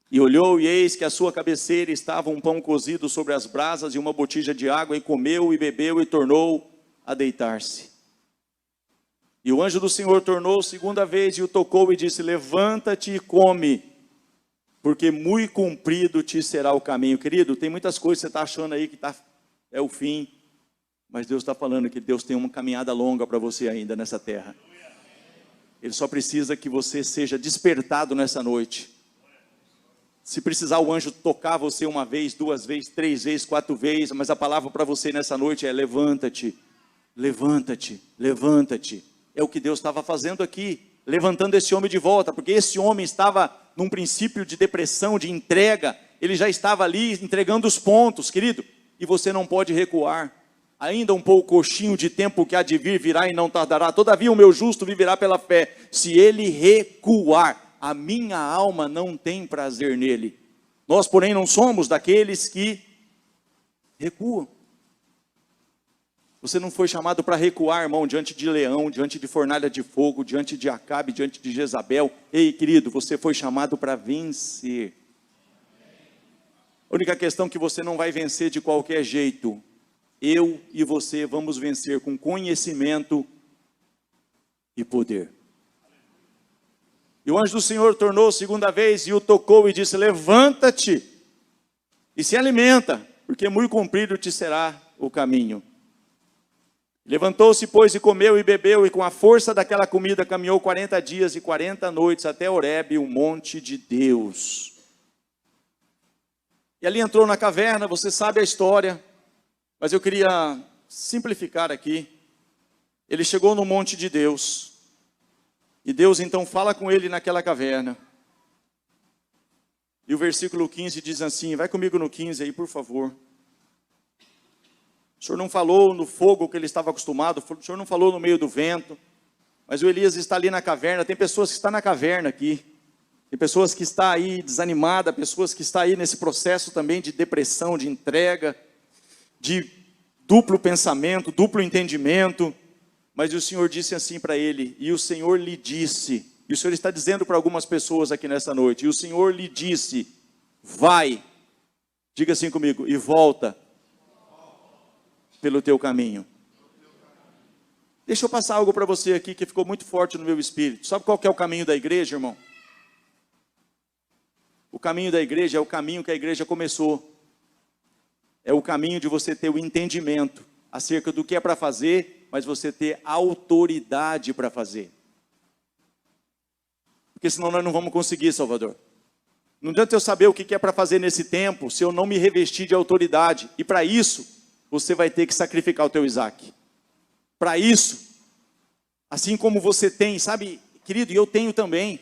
E olhou, e eis que à sua cabeceira estava um pão cozido sobre as brasas e uma botija de água, e comeu e bebeu e tornou a deitar-se. E o anjo do Senhor tornou segunda vez e o tocou e disse, levanta-te e come, porque muito comprido te será o caminho. Querido, tem muitas coisas que você está achando aí que é o fim, mas Deus está falando que Deus tem uma caminhada longa para você ainda nessa terra. Ele só precisa que você seja despertado nessa noite. Se precisar o anjo tocar você uma vez, duas vezes, três vezes, quatro vezes, mas a palavra para você nessa noite é levanta-te, levanta-te, levanta-te. É o que Deus estava fazendo aqui, levantando esse homem de volta, porque esse homem estava num princípio de depressão, de entrega, ele já estava ali entregando os pontos, querido, e você não pode recuar. Ainda um pouquinho de tempo que há de vir, virá e não tardará, todavia o meu justo viverá pela fé. Se ele recuar, a minha alma não tem prazer nele. Nós, porém, não somos daqueles que recuam. Você não foi chamado para recuar, irmão, diante de leão, diante de fornalha de fogo, diante de Acabe, diante de Jezabel. Ei, querido, você foi chamado para vencer. A única questão é que você não vai vencer de qualquer jeito. Eu e você vamos vencer com conhecimento e poder. E o anjo do Senhor tornou segunda vez e o tocou e disse, levanta-te e se alimenta, porque muito comprido te será o caminho. Levantou-se, pois, e comeu e bebeu, e com a força daquela comida caminhou 40 dias e 40 noites até Horebe, o monte de Deus. E ali entrou na caverna, você sabe a história, mas eu queria simplificar aqui. Ele chegou no monte de Deus, e Deus então fala com ele naquela caverna. E o versículo 15 diz assim, vai comigo no 15 aí, por favor. O Senhor não falou no fogo que ele estava acostumado, o Senhor não falou no meio do vento, mas o Elias está ali na caverna. Tem pessoas que estão na caverna aqui, tem pessoas que estão aí desanimadas, pessoas que estão aí nesse processo também de depressão, de entrega, de duplo pensamento, duplo entendimento, mas o Senhor disse assim para ele, e o Senhor lhe disse, e o Senhor está dizendo para algumas pessoas aqui nessa noite, e o Senhor lhe disse, vai, diga assim comigo, e volta pelo teu caminho. Deixa eu passar algo para você aqui que ficou muito forte no meu espírito. Sabe qual que é o caminho da igreja, irmão? O caminho da igreja é o caminho que a igreja começou. É o caminho de você ter o entendimento acerca do que é para fazer, mas você ter autoridade para fazer. Porque senão nós não vamos conseguir, Salvador. Não adianta eu saber o que é para fazer nesse tempo, se eu não me revestir de autoridade. E para isso, você vai ter que sacrificar o teu Isaac. Para isso, assim como você tem, sabe, querido, e eu tenho também.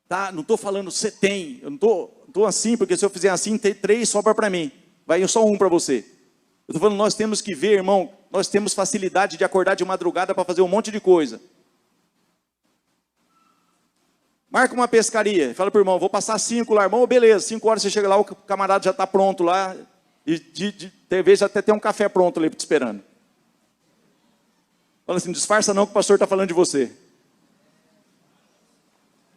Tá? Não estou falando você tem, eu não estou assim, porque se eu fizer assim, tem 3 sobra para mim. Vai só 1 para você. Eu estou falando, nós temos que ver, irmão, nós temos facilidade de acordar de madrugada para fazer um monte de coisa. Marca uma pescaria, fala para o irmão, vou passar 5 lá, irmão, beleza, 5 horas você chega lá, o camarada já está pronto lá, e talvez até tem um café pronto ali te esperando. Fala assim, disfarça não que o pastor está falando de você.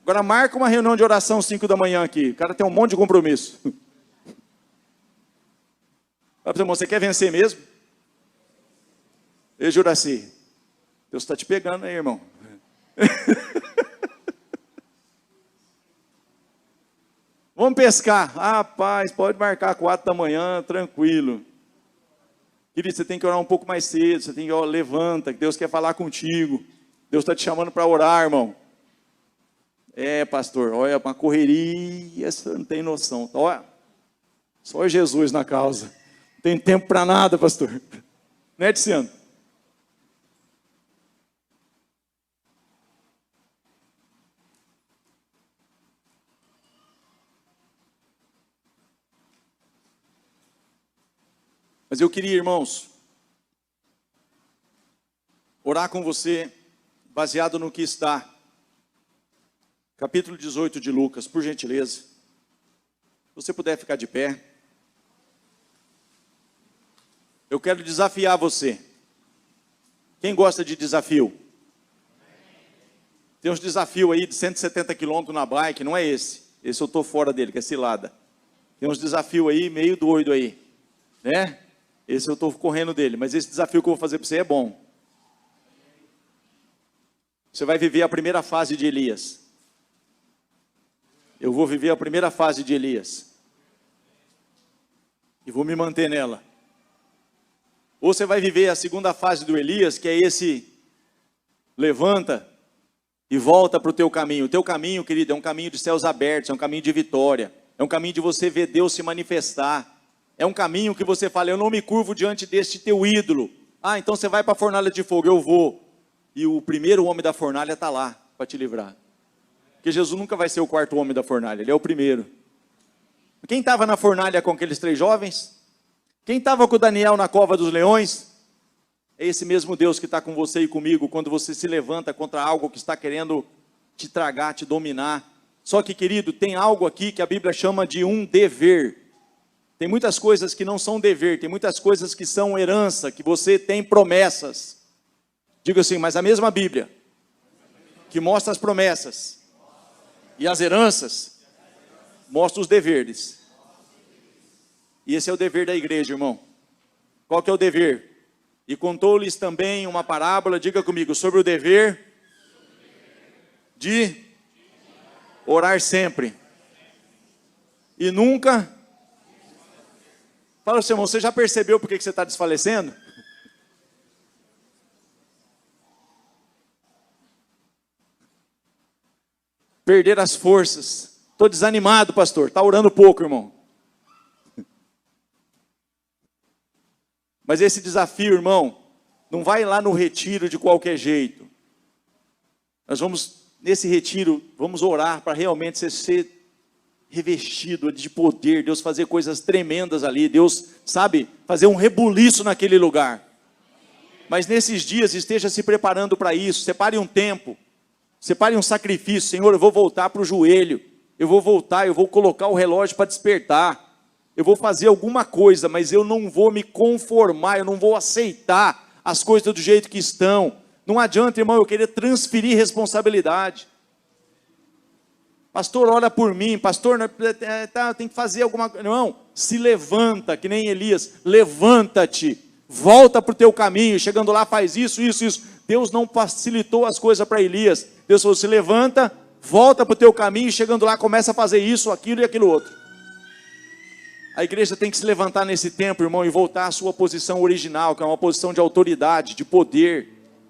Agora marca uma reunião de oração 5 da manhã aqui, o cara tem um monte de compromisso. Fala para o irmão, você quer vencer mesmo? Ei, Juraci, Deus está te pegando aí, irmão. Vamos pescar. Rapaz, pode marcar 4 da manhã, tranquilo. Querido, você tem que orar um pouco mais cedo, você tem que levanta, que Deus quer falar contigo. Deus está te chamando para orar, irmão. É, pastor, olha, uma correria, você não tem noção. Olha, só Jesus na causa. Não tem tempo para nada, pastor. Né, Tiziano? Mas eu queria, irmãos, orar com você, baseado no que está, capítulo 18 de Lucas, por gentileza. Se você puder ficar de pé. Eu quero desafiar você. Quem gosta de desafio? Tem uns desafios aí de 170 quilômetros na bike, não é esse. Esse eu estou fora dele, que é cilada. Tem uns desafios aí meio doido aí, né? Esse eu estou correndo dele, mas esse desafio que eu vou fazer para você é bom. Você vai viver a primeira fase de Elias. Eu vou viver a primeira fase de Elias. E vou me manter nela. Ou você vai viver a segunda fase do Elias, que é esse, levanta e volta para o teu caminho. O teu caminho, querido, é um caminho de céus abertos, é um caminho de vitória. É um caminho de você ver Deus se manifestar. É um caminho que você fala, eu não me curvo diante deste teu ídolo. Ah, então você vai para a fornalha de fogo, eu vou. E o primeiro homem da fornalha está lá para te livrar. Porque Jesus nunca vai ser o 4º homem da fornalha, ele é o primeiro. Quem estava na fornalha com aqueles 3 jovens? Quem estava com Daniel na cova dos leões? É esse mesmo Deus que está com você e comigo, quando você se levanta contra algo que está querendo te tragar, te dominar. Só que, querido, tem algo aqui que a Bíblia chama de um dever. Tem muitas coisas que não são dever, tem muitas coisas que são herança, que você tem promessas. Digo assim, mas a mesma Bíblia, que mostra as promessas e as heranças, mostra os deveres. E esse é o dever da igreja, irmão. Qual que é o dever? E contou-lhes também uma parábola, diga comigo, sobre o dever de orar sempre. E nunca... Fala, seu irmão, você já percebeu por que você está desfalecendo? Perder as forças. Estou desanimado, pastor. Está orando pouco, irmão. Mas esse desafio, irmão, não vai lá no retiro de qualquer jeito. Nós vamos, nesse retiro, vamos orar para realmente você ser revestido de poder, Deus fazer coisas tremendas ali, Deus, sabe, fazer um rebuliço naquele lugar. Mas nesses dias esteja se preparando para isso, separe um tempo, separe um sacrifício. Senhor, eu vou voltar para o joelho, eu vou voltar, eu vou colocar o relógio para despertar, eu vou fazer alguma coisa, mas eu não vou me conformar, eu não vou aceitar as coisas do jeito que estão. Não adianta, irmão, eu querer transferir responsabilidade. Pastor, ora por mim, pastor, tem que fazer alguma coisa. Não, se levanta, que nem Elias, levanta-te, volta para o teu caminho, chegando lá faz isso, isso, isso. Deus não facilitou as coisas para Elias, Deus falou, se levanta, volta para o teu caminho, chegando lá começa a fazer isso, aquilo e aquilo outro. A igreja tem que se levantar nesse tempo, irmão, e voltar à sua posição original, que é uma posição de autoridade, de poder,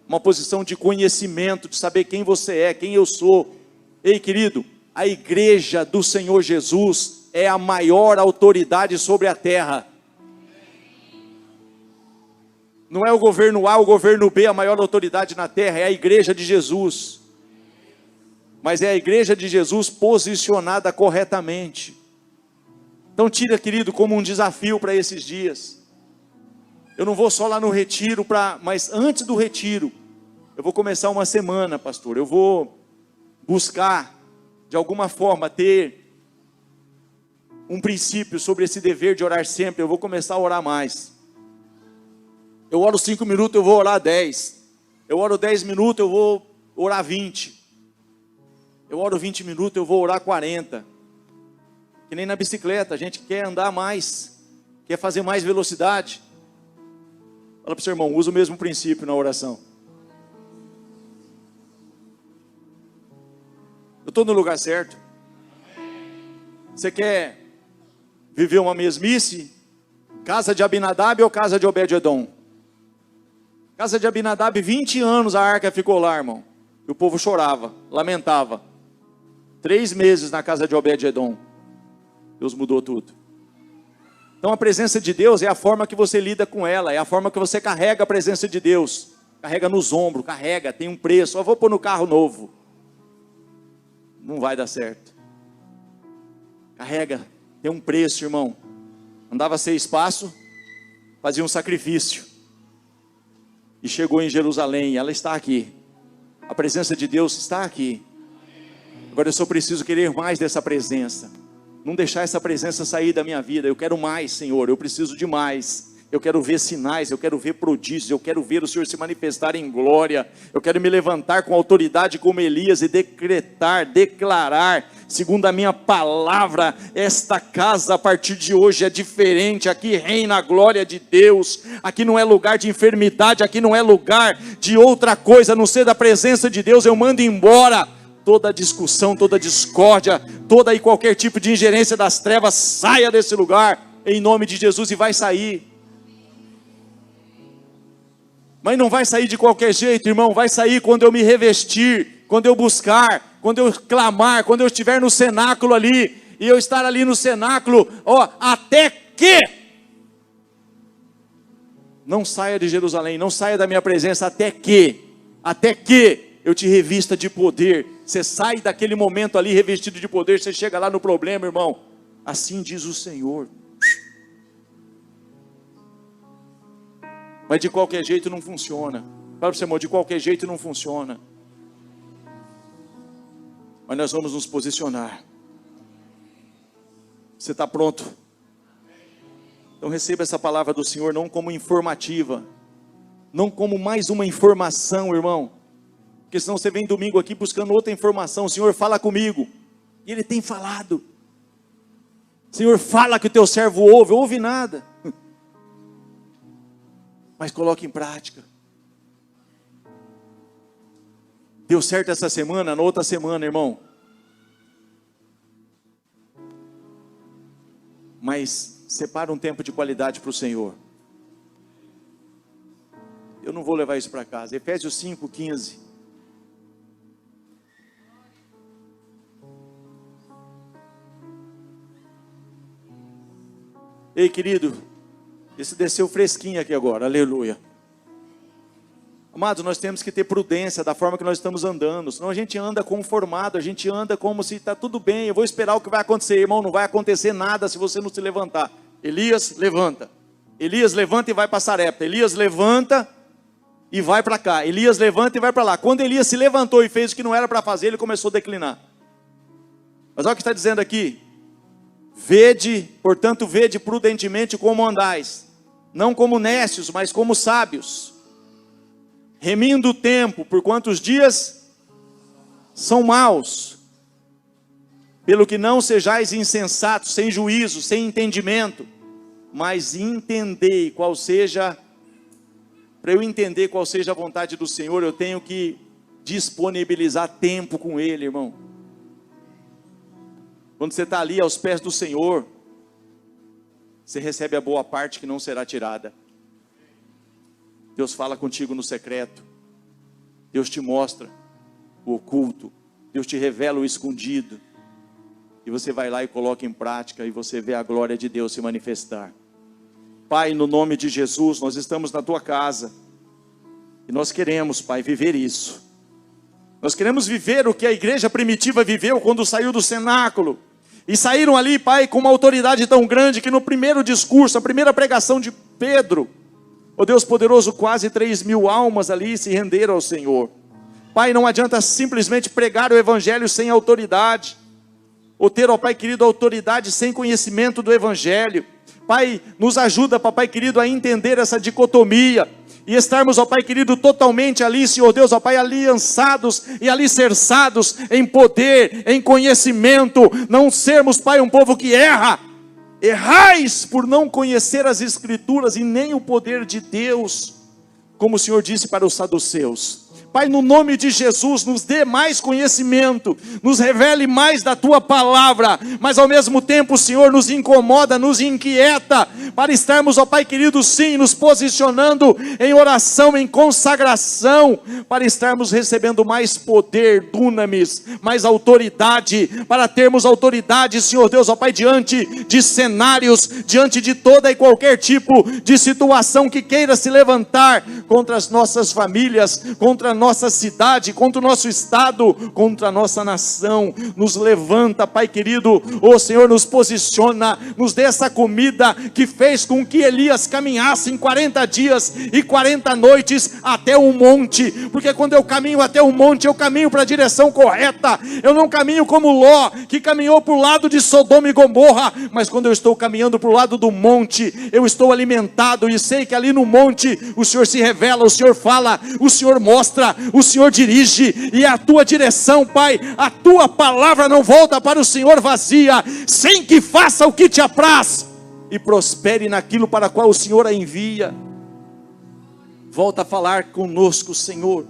uma posição de conhecimento, de saber quem você é, quem eu sou. Ei, querido, a igreja do Senhor Jesus é a maior autoridade sobre a terra. Não é o governo A, o governo B, a maior autoridade na terra, é a igreja de Jesus. Mas é a igreja de Jesus posicionada corretamente. Então tira, querido, como um desafio para esses dias. Eu não vou só lá no retiro, mas antes do retiro, eu vou começar uma semana, pastor. Eu vou buscar, de alguma forma, ter um princípio sobre esse dever de orar sempre. Eu vou começar a orar mais. Eu oro 5 minutos, eu vou orar 10. Eu oro 10 minutos, eu vou orar 20. Eu oro 20 minutos, eu vou orar 40. Que nem na bicicleta, a gente quer andar mais, quer fazer mais velocidade. Fala para o seu irmão, usa o mesmo princípio na oração. Eu estou no lugar certo? Você quer viver uma mesmice? Casa de Abinadab ou casa de Obed-edom? Casa de Abinadab, 20 anos a arca ficou lá, irmão. E o povo chorava, lamentava. 3 meses na casa de Obed-edom. Deus mudou tudo. Então a presença de Deus é a forma que você lida com ela. É a forma que você carrega a presença de Deus. Carrega nos ombros, carrega, tem um preço. Eu vou pôr no carro novo. Não vai dar certo. Carrega, tem um preço, irmão. Andava sem espaço, fazia um sacrifício. E chegou em Jerusalém, ela está aqui. A presença de Deus está aqui. Agora eu só preciso querer mais dessa presença. Não deixar essa presença sair da minha vida. Eu quero mais, Senhor, eu preciso de mais. Eu quero ver sinais, eu quero ver prodígios, eu quero ver o Senhor se manifestar em glória. Eu quero me levantar com autoridade como Elias e decretar, declarar, segundo a minha palavra, esta casa a partir de hoje é diferente. Aqui reina a glória de Deus. Aqui não é lugar de enfermidade, aqui não é lugar de outra coisa, a não ser da presença de Deus. Eu mando embora toda discussão, toda discórdia, toda e qualquer tipo de ingerência das trevas. Saia desse lugar, em nome de Jesus, e vai sair. Mas não vai sair de qualquer jeito, irmão. Vai sair quando eu me revestir, quando eu buscar, quando eu clamar, quando eu estiver no cenáculo ali, e eu estar ali no cenáculo, até que não saia de Jerusalém, não saia da minha presença, até que eu te revista de poder. Você sai daquele momento ali revestido de poder, você chega lá no problema, irmão. Assim diz o Senhor. Mas de qualquer jeito não funciona. Fala para o seu irmão, de qualquer jeito não funciona. Mas nós vamos nos posicionar. Você está pronto? Então receba essa palavra do Senhor não como informativa, não como mais uma informação, irmão. Porque senão você vem domingo aqui buscando outra informação. O Senhor fala comigo. E Ele tem falado. Senhor, fala que o teu servo ouve nada. Mas coloque em prática. Deu certo essa semana, na outra semana, irmão. Mas separa um tempo de qualidade para o Senhor. Eu não vou levar isso para casa. Efésios 5:15. Ei, querido, esse desceu fresquinho aqui agora, aleluia. Amados, nós temos que ter prudência da forma que nós estamos andando, senão a gente anda conformado, a gente anda como se está tudo bem, eu vou esperar o que vai acontecer. Irmão, não vai acontecer nada se você não se levantar. Elias, levanta. Elias levanta e vai para Sarepta. Elias levanta e vai para cá. Elias levanta e vai para lá. Quando Elias se levantou e fez o que não era para fazer, ele começou a declinar. Mas olha o que está dizendo aqui. Portanto, vede prudentemente como andais, não como necios, mas como sábios, remindo o tempo, porquanto os dias são maus, pelo que não sejais insensatos, sem juízo, sem entendimento, mas entendei qual seja, para eu entender qual seja a vontade do Senhor, eu tenho que disponibilizar tempo com Ele, irmão. Quando você está ali aos pés do Senhor, você recebe a boa parte que não será tirada. Deus fala contigo no secreto. Deus te mostra o oculto. Deus te revela o escondido. E você vai lá e coloca em prática, e você vê a glória de Deus se manifestar. Pai, no nome de Jesus, nós estamos na tua casa. E nós queremos, Pai, viver isso. Nós queremos viver o que a igreja primitiva viveu quando saiu do cenáculo. E saíram ali, Pai, com uma autoridade tão grande que no primeiro discurso, a primeira pregação de Pedro, ó Deus poderoso, quase 3.000 almas ali se renderam ao Senhor. Pai, não adianta simplesmente pregar o evangelho sem autoridade. Ou ter, ó Pai querido, autoridade sem conhecimento do evangelho. Pai, nos ajuda, papai querido, a entender essa dicotomia. E estarmos, ó Pai querido, totalmente ali, Senhor Deus, ó Pai, aliançados e alicerçados em poder, em conhecimento. Não sermos, Pai, um povo que erra. Errais por não conhecer as Escrituras e nem o poder de Deus. Como o Senhor disse para os saduceus. Pai, no nome de Jesus, nos dê mais conhecimento, nos revele mais da Tua palavra, mas ao mesmo tempo, Senhor, nos incomoda, nos inquieta, para estarmos, ó Pai querido, sim, nos posicionando em oração, em consagração, para estarmos recebendo mais poder, dunamis, mais autoridade, para termos autoridade, Senhor Deus, ó Pai, diante de cenários, diante de toda e qualquer tipo de situação que queira se levantar contra as nossas famílias, contra a nossa cidade, contra o nosso estado, contra a nossa nação. Nos levanta, Pai querido, ó Senhor, nos posiciona, nos dê essa comida que fez com que Elias caminhasse em 40 dias e 40 noites até o monte, porque quando eu caminho até o monte, eu caminho para a direção correta. Eu não caminho como Ló, que caminhou para o lado de Sodoma e Gomorra, mas quando eu estou caminhando para o lado do monte, eu estou alimentado e sei que ali no monte o Senhor se revela, o Senhor fala, o Senhor mostra, o Senhor dirige, e a tua direção, Pai, a tua palavra não volta para o Senhor vazia, sem que faça o que te apraz e prospere naquilo para qual o Senhor a envia. Volta a falar conosco, Senhor.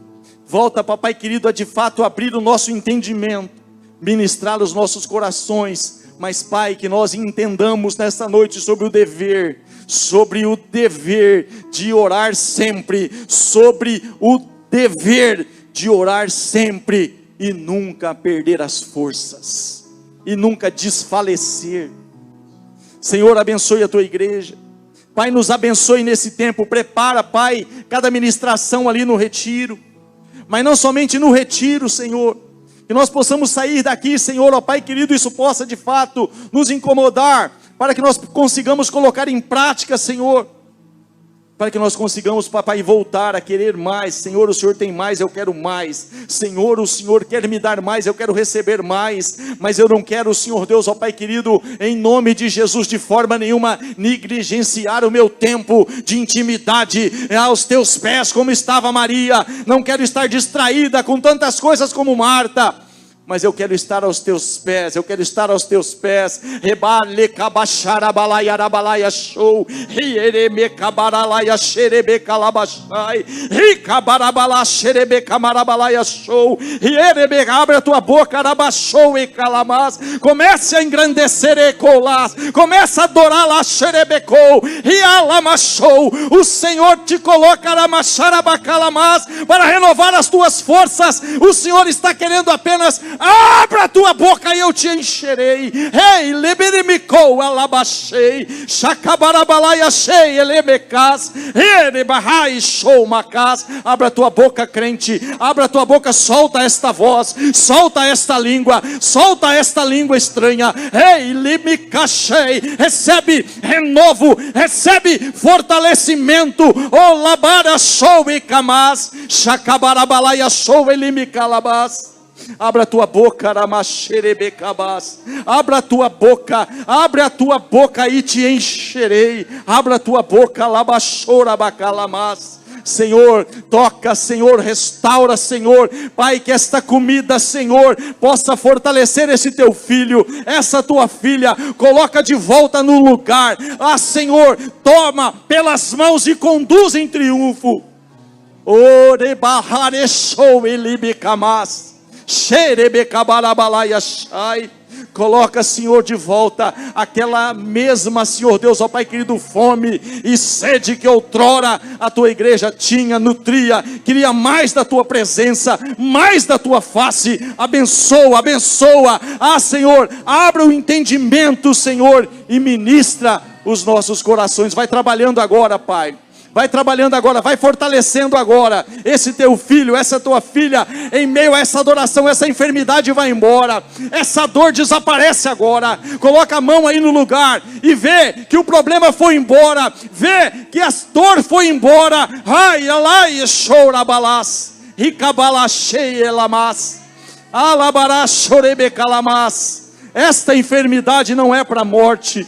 Volta, papai querido, a de fato abrir o nosso entendimento, ministrar os nossos corações, mas Pai, que nós entendamos nesta noite sobre o dever de orar sempre, sobre o dever de orar sempre e nunca perder as forças e nunca desfalecer. Senhor, abençoe a tua igreja, Pai, nos abençoe nesse tempo. Prepara, Pai, cada ministração ali no retiro, mas não somente no retiro, Senhor, que nós possamos sair daqui, Senhor, ó Pai querido, isso possa de fato nos incomodar, para que nós consigamos colocar em prática, Senhor, para que nós consigamos, papai, voltar a querer mais. Senhor, o Senhor tem mais, eu quero mais. Senhor, o Senhor quer me dar mais, eu quero receber mais. Mas eu não quero, Senhor Deus, ó Pai querido, em nome de Jesus, de forma nenhuma, negligenciar o meu tempo de intimidade aos teus pés, como estava Maria. Não quero estar distraída com tantas coisas como Marta, mas eu quero estar aos teus pés, eu quero estar aos teus pés. Rebale kabacharabalaia rabalaia show, riereme kabaralaia xerebe calabachai, ricabarabala xerebe camarabalaia show, riereme, abre a tua boca, rabachou e calamás, comece a engrandecer e colás, comece a adorar lá xerebecou, rialamachou. O Senhor te coloca ramacharabacalamás para renovar as tuas forças. O Senhor está querendo apenas: abra a tua boca e eu te encherei. Ei, liberimicou, alabachei, chacabarabalai achei, elemecas, erebahai, show macas. Abra a tua boca, crente, abra a tua boca, solta esta voz, solta esta língua estranha. Ei, limicachei, recebe renovo, recebe fortalecimento. Olabara, show e camas, chacabarabalai achou, elimicalabas. Abra a tua boca, ramaxerebecabás. Abra a tua boca, abre a tua boca e te encherei. Abra a tua boca, labaxorabacalamás. Senhor, toca, Senhor, restaura, Senhor, Pai, que esta comida, Senhor, possa fortalecer esse teu filho, essa tua filha, coloca de volta no lugar. Ah, Senhor, toma pelas mãos e conduz em triunfo. Orebaharechou elibecamás. Xerebecabarabalaiachai. Coloca, Senhor, de volta aquela mesma, Senhor Deus, ó Pai querido, fome e sede que outrora a tua igreja tinha, nutria, queria mais da tua presença, mais da tua face. Abençoa, abençoa. Senhor, abra o entendimento, Senhor, e ministra os nossos corações. Vai trabalhando agora, Pai. Vai trabalhando agora, vai fortalecendo agora esse teu filho, essa tua filha. Em meio a essa adoração, essa enfermidade vai embora, essa dor desaparece agora. Coloca a mão aí no lugar e vê que o problema foi embora, vê que a dor foi embora. Ai, alai, chora balas, ricabalachei elamas, alabará chorebecalamas. Esta enfermidade não é para a morte,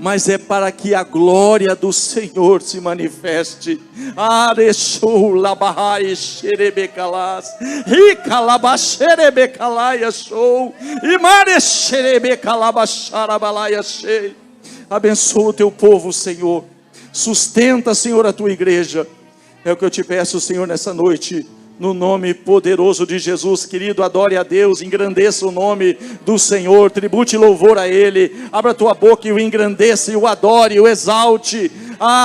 mas é para que a glória do Senhor se manifeste. Arechou labahai xerebecalas, ricalabaxerebecalaia show, e marexerebecalabacharabalaya shei. Abençoa o teu povo, Senhor. Sustenta, Senhor, a tua igreja. É o que eu te peço, Senhor, nessa noite. No nome poderoso de Jesus, querido, adore a Deus, engrandeça o nome do Senhor, tribute louvor a Ele, abra a tua boca e o engrandeça, e o adore, e o exalte.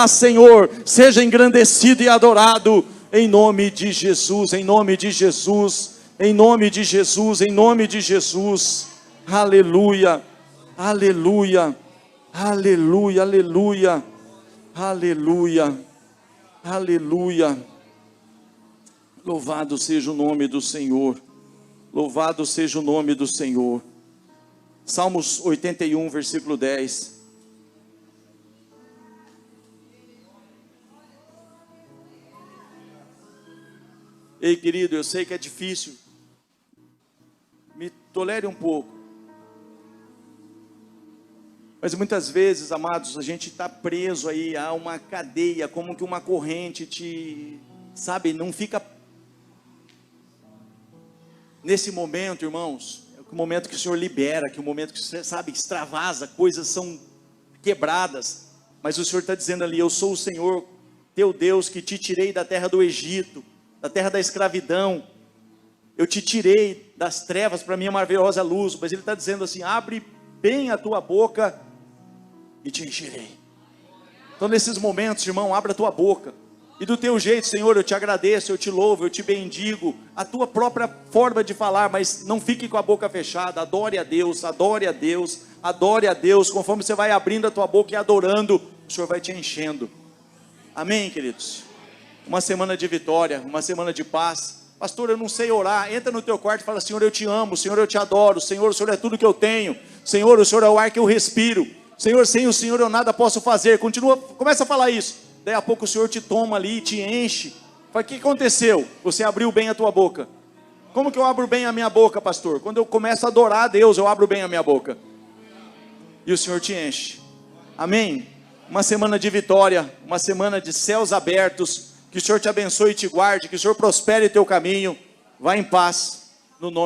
Senhor, seja engrandecido e adorado, em nome de Jesus, em nome de Jesus, em nome de Jesus, em nome de Jesus. Aleluia, aleluia, aleluia, aleluia, aleluia, aleluia. Louvado seja o nome do Senhor, louvado seja o nome do Senhor. Salmos 81, versículo 10. Ei, querido, eu sei que é difícil, me tolere um pouco, mas muitas vezes, amados, a gente está preso aí a uma cadeia, como que uma corrente te, sabe, não fica. Nesse momento, irmãos, é o momento que o Senhor libera, que é o momento que você sabe, extravasa, coisas são quebradas, mas o Senhor está dizendo ali: eu sou o Senhor, teu Deus, que te tirei da terra do Egito, da terra da escravidão, eu te tirei das trevas para a minha maravilhosa luz. Mas Ele está dizendo assim: abre bem a tua boca e te encherei. Então nesses momentos, irmão, abra a tua boca, e do teu jeito, Senhor, eu te agradeço, eu te louvo, eu te bendigo, a tua própria forma de falar, mas não fique com a boca fechada. Adore a Deus, adore a Deus, adore a Deus. Conforme você vai abrindo a tua boca e adorando, o Senhor vai te enchendo. Amém, queridos? Uma semana de vitória, uma semana de paz. Pastor, eu não sei orar. Entra no teu quarto e fala: Senhor, eu te amo, Senhor, eu te adoro, Senhor, o Senhor é tudo que eu tenho, Senhor, o Senhor é o ar que eu respiro, Senhor, sem o Senhor eu nada posso fazer. Continua, começa a falar isso. Daí a pouco o Senhor te toma ali, te enche. Fala: o que aconteceu? Você abriu bem a tua boca. Como que eu abro bem a minha boca, pastor? Quando eu começo a adorar a Deus, eu abro bem a minha boca, e o Senhor te enche. Amém? Uma semana de vitória, uma semana de céus abertos. Que o Senhor te abençoe e te guarde, que o Senhor prospere o teu caminho. Vá em paz, no nome